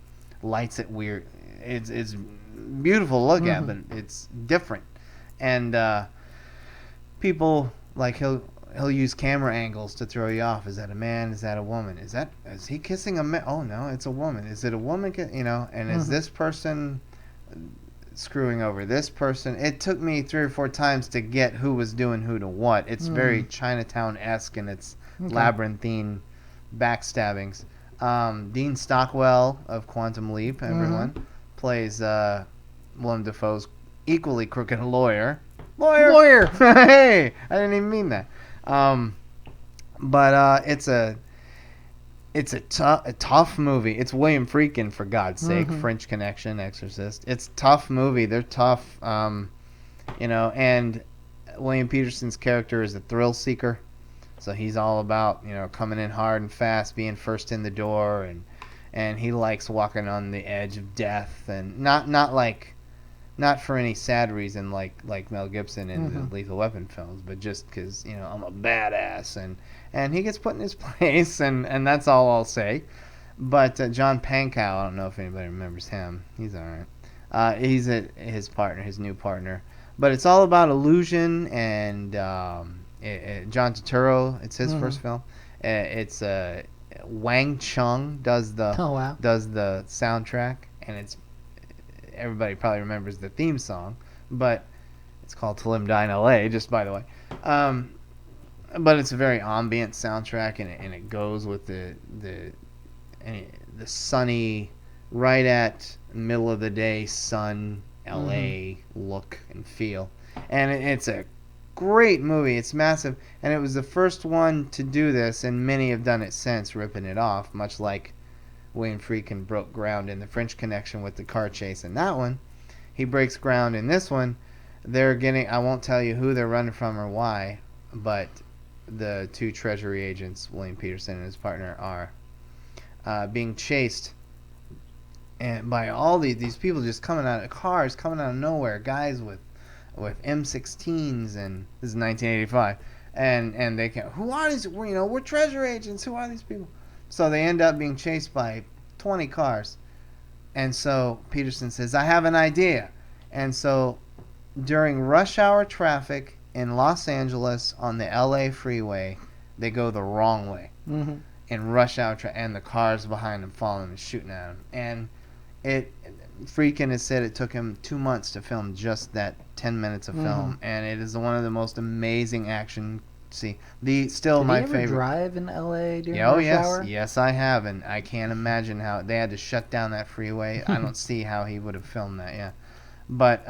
Lights it weird. It's beautiful to look at, but it's different. And people, like, he'll use camera angles to throw you off. Is that a man? Is that a woman? Is he kissing a man? Oh no, it's a woman. Is it a woman? And is this person screwing over this person? It took me 3 or 4 times to get who was doing who to what. It's very Chinatown-esque in its labyrinthine backstabbings. Dean Stockwell of Quantum Leap, everyone, plays Willem Dafoe's equally crooked lawyer. Lawyer! Hey! I didn't even mean that. But it's a tough movie. It's William Friedkin, for God's sake. French Connection, Exorcist. It's a tough movie. They're tough, and William Peterson's character is a thrill seeker. So he's all about, coming in hard and fast, being first in the door, and he likes walking on the edge of death, and not for any sad reason like Mel Gibson in the Lethal Weapon films, but just because, I'm a badass, and he gets put in his place, and that's all I'll say. But John Pankow, I don't know if anybody remembers him. He's all right. He's his partner, his new partner. But it's all about illusion, and John Turturro, it's his first film. It's Wang Chung does the soundtrack, and it's everybody probably remembers the theme song, but it's called "To Live and Die in L.A." Just by the way, but it's a very ambient soundtrack, and it goes with the sunny, right at middle of the day sun L.A. look and feel, and it's a great movie. It's massive, and it was the first one to do this, and many have done it since, ripping it off, much like William Friedkin broke ground in The French Connection with the car chase. In that one, he breaks ground in this one. I won't tell you who they're running from or why, but the 2 Treasury agents, William Peterson and his partner, are being chased and by all these people just coming out of cars, coming out of nowhere, guys with M16s, and this is 1985, and they can't. Who are these? We're treasure agents. Who are these people? So they end up being chased by 20 cars, and so Peterson says, "I have an idea," and so during rush hour traffic in Los Angeles on the L.A. freeway, they go the wrong way in rush hour and the cars behind them following and shooting at them, and Friedkin has said it took him 2 months to film just that 10 minutes of film, and it is one of the most amazing action. My favorite. Did you ever drive in L.A. during rush hour? Yes, I have, and I can't imagine how they had to shut down that freeway. I don't see how he would have filmed that. Yeah, but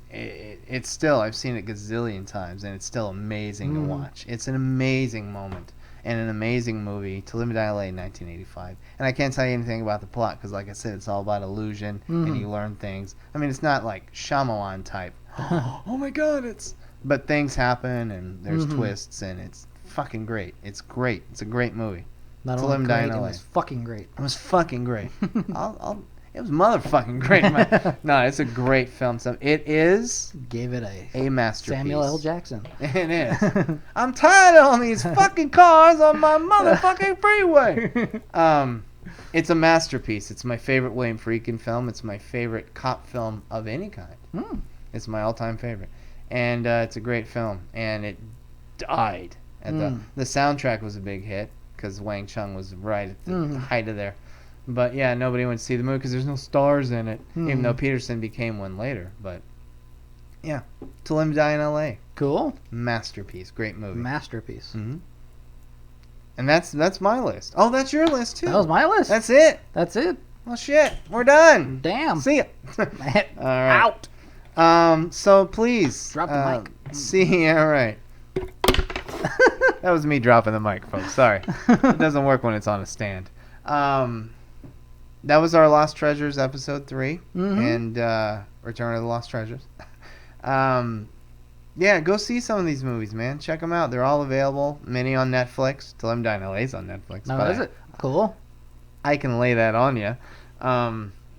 it's still, I've seen it gazillion times, and it's still amazing to watch. It's an amazing moment and an amazing movie. To Live and Die in L.A. 1985, and I can't tell you anything about the plot because, like I said, it's all about illusion, and you learn things. I mean, it's not like Shyamalan type. Oh my God, but things happen, and there's twists, and it's fucking great. It's great. It's a great movie. Not only great, it was fucking great. It was fucking great. It was motherfucking great, man. No, it's a great film. It is. Gave it a masterpiece. Samuel L. Jackson. It is. I'm tired of all these fucking cars on my motherfucking freeway. It's a masterpiece. It's my favorite William Friedkin film. It's my favorite cop film of any kind. It's my all-time favorite. And it's a great film, and it died at the soundtrack was a big hit because Wang Chung was right at the height of there. But yeah, nobody went to see the movie because there's no stars in it, even though Peterson became one later. But yeah, To Live and Die in L.A. Cool. Masterpiece, great movie. Masterpiece. And that's my list. Oh, that's your list too. That was my list. That's it. That's it. Well, shit, we're done. Damn. See ya. All right. Out. So please drop the mic. See, all right. That was me dropping the mic, folks. Sorry, it doesn't work when it's on a stand. That was our Lost Treasures episode 3 and Return of the Lost Treasures. yeah, go see some of these movies, man. Check them out. They're all available. Many on Netflix. Till I'm Dying LA's on Netflix. No, but is it? Cool. I can lay that on you.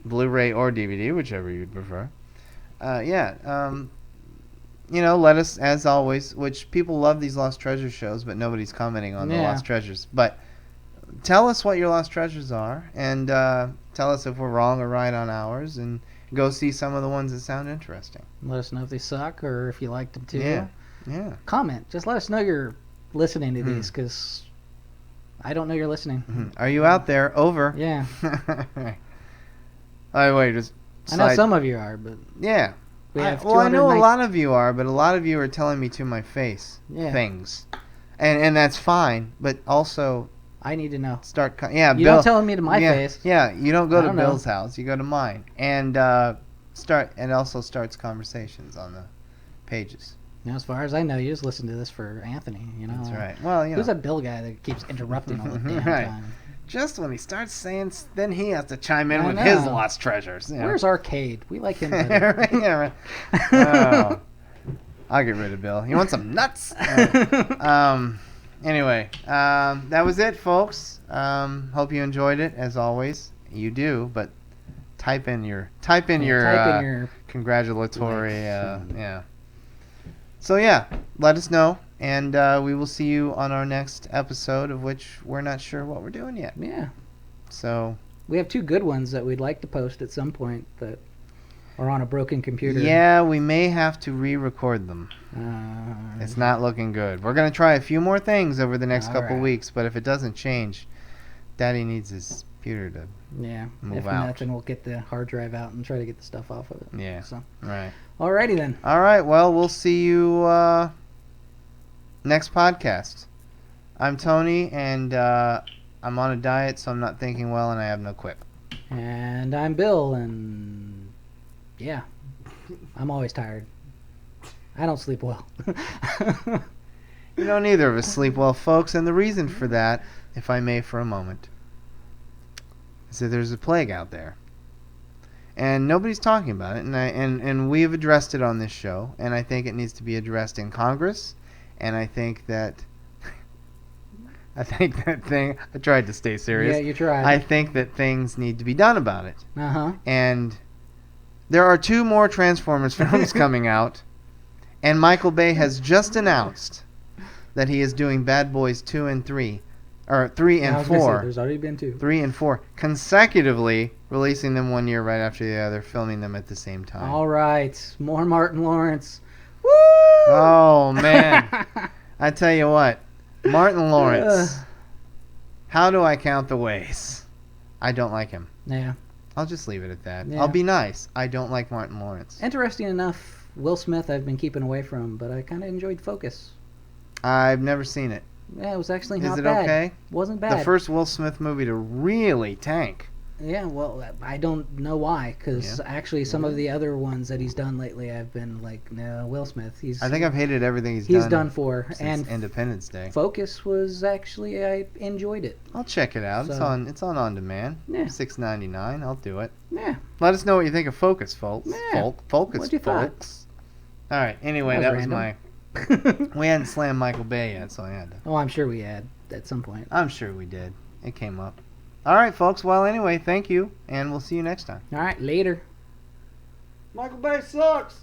Blu-ray or DVD, whichever you'd prefer. Let us, as always, which people love these Lost Treasures shows, but nobody's commenting on the Yeah. Lost Treasures. But tell us what your Lost Treasures are, and tell us if we're wrong or right on ours, and go see some of the ones that sound interesting. Let us know if they suck or if you liked them too. Yeah. Comment. Just let us know you're listening to these, because I don't know you're listening. Are you out there? Over. Yeah. Oh, wait, just I know some of you are, but yeah. we have I know a 290 lot of you are, but a lot of you are telling me to my face things, and that's fine. But also, I need to know. Yeah, You Bill, don't tell me to my face. Yeah, you don't go I to don't know. Bill's house. You go to mine, and also starts conversations on the pages. As far as I know, you just listen to this for Anthony. That's right. Well, Who's that Bill guy that keeps interrupting all the damn Right. time? Just when he starts saying, then he has to chime in I with know. his Lost Treasures. Where's Arcade? We like him better. Right. Oh, I'll get rid of Bill. You want some nuts? Anyway, that was it, folks. Hope you enjoyed it, as always. You do, but type in your congratulatory. Yeah. So let us know, and we will see you on our next episode, of which we're not sure what we're doing yet. Yeah. So we have 2 good ones that we'd like to post at some point that are on a broken computer. yeah, we may have to re-record them. It's not looking good. We're gonna try a few more things over the next couple right. weeks, but if it doesn't change, Daddy needs his computer to move if out. not, then we'll get the hard drive out and try to get the stuff off of it. Yeah. So, Right. alrighty then. All right. Well, we'll see you next podcast. I'm Tony, and I'm on a diet, so I'm not thinking well, and I have no quip. And I'm Bill, and I'm always tired. I don't sleep well. You know, neither of us sleep well, folks, and the reason for that, if I may for a moment, is that there's a plague out there. And nobody's talking about it, and we have addressed it on this show, and I think it needs to be addressed in Congress, and I think that I tried to stay serious. Yeah, you tried. I think that things need to be done about it. Uh-huh. And there are 2 more Transformers films coming out, and Michael Bay has just announced that he is doing Bad Boys 2 and 3, or 3 and 4. There's already been 2. 3 and 4 consecutively, releasing them one year right after the other, filming them at the same time. All right, more Martin Lawrence. Woo! Oh man, I tell you what, Martin Lawrence. How do I count the ways? I don't like him. Yeah. I'll just leave it at that. Yeah. I'll be nice. I don't like Martin Lawrence. Interesting enough, Will Smith I've been keeping away from, but I kind of enjoyed Focus. I've never seen it. Yeah, it was actually not Is it bad. okay? Wasn't bad. The first Will Smith movie to really tank. Yeah, well, I don't know why, because actually some of the other ones that he's done lately, I've been like, no, Will Smith. I think I've hated everything he's done for. Since And Independence Day. Focus was actually, I enjoyed it. I'll check it out. So- It's on demand. Yeah. $6.99. I'll do it. Yeah. Let us know what you think of Focus, folks. Yeah. Focus, What'd you thought? folks. All right. Anyway, That that was was my. We hadn't slammed Michael Bay yet, so I had to. Oh, I'm sure we had at some point. I'm sure we did. It came up. All right, folks. Well, anyway, thank you, and we'll see you next time. All right, later. Michael Bay sucks.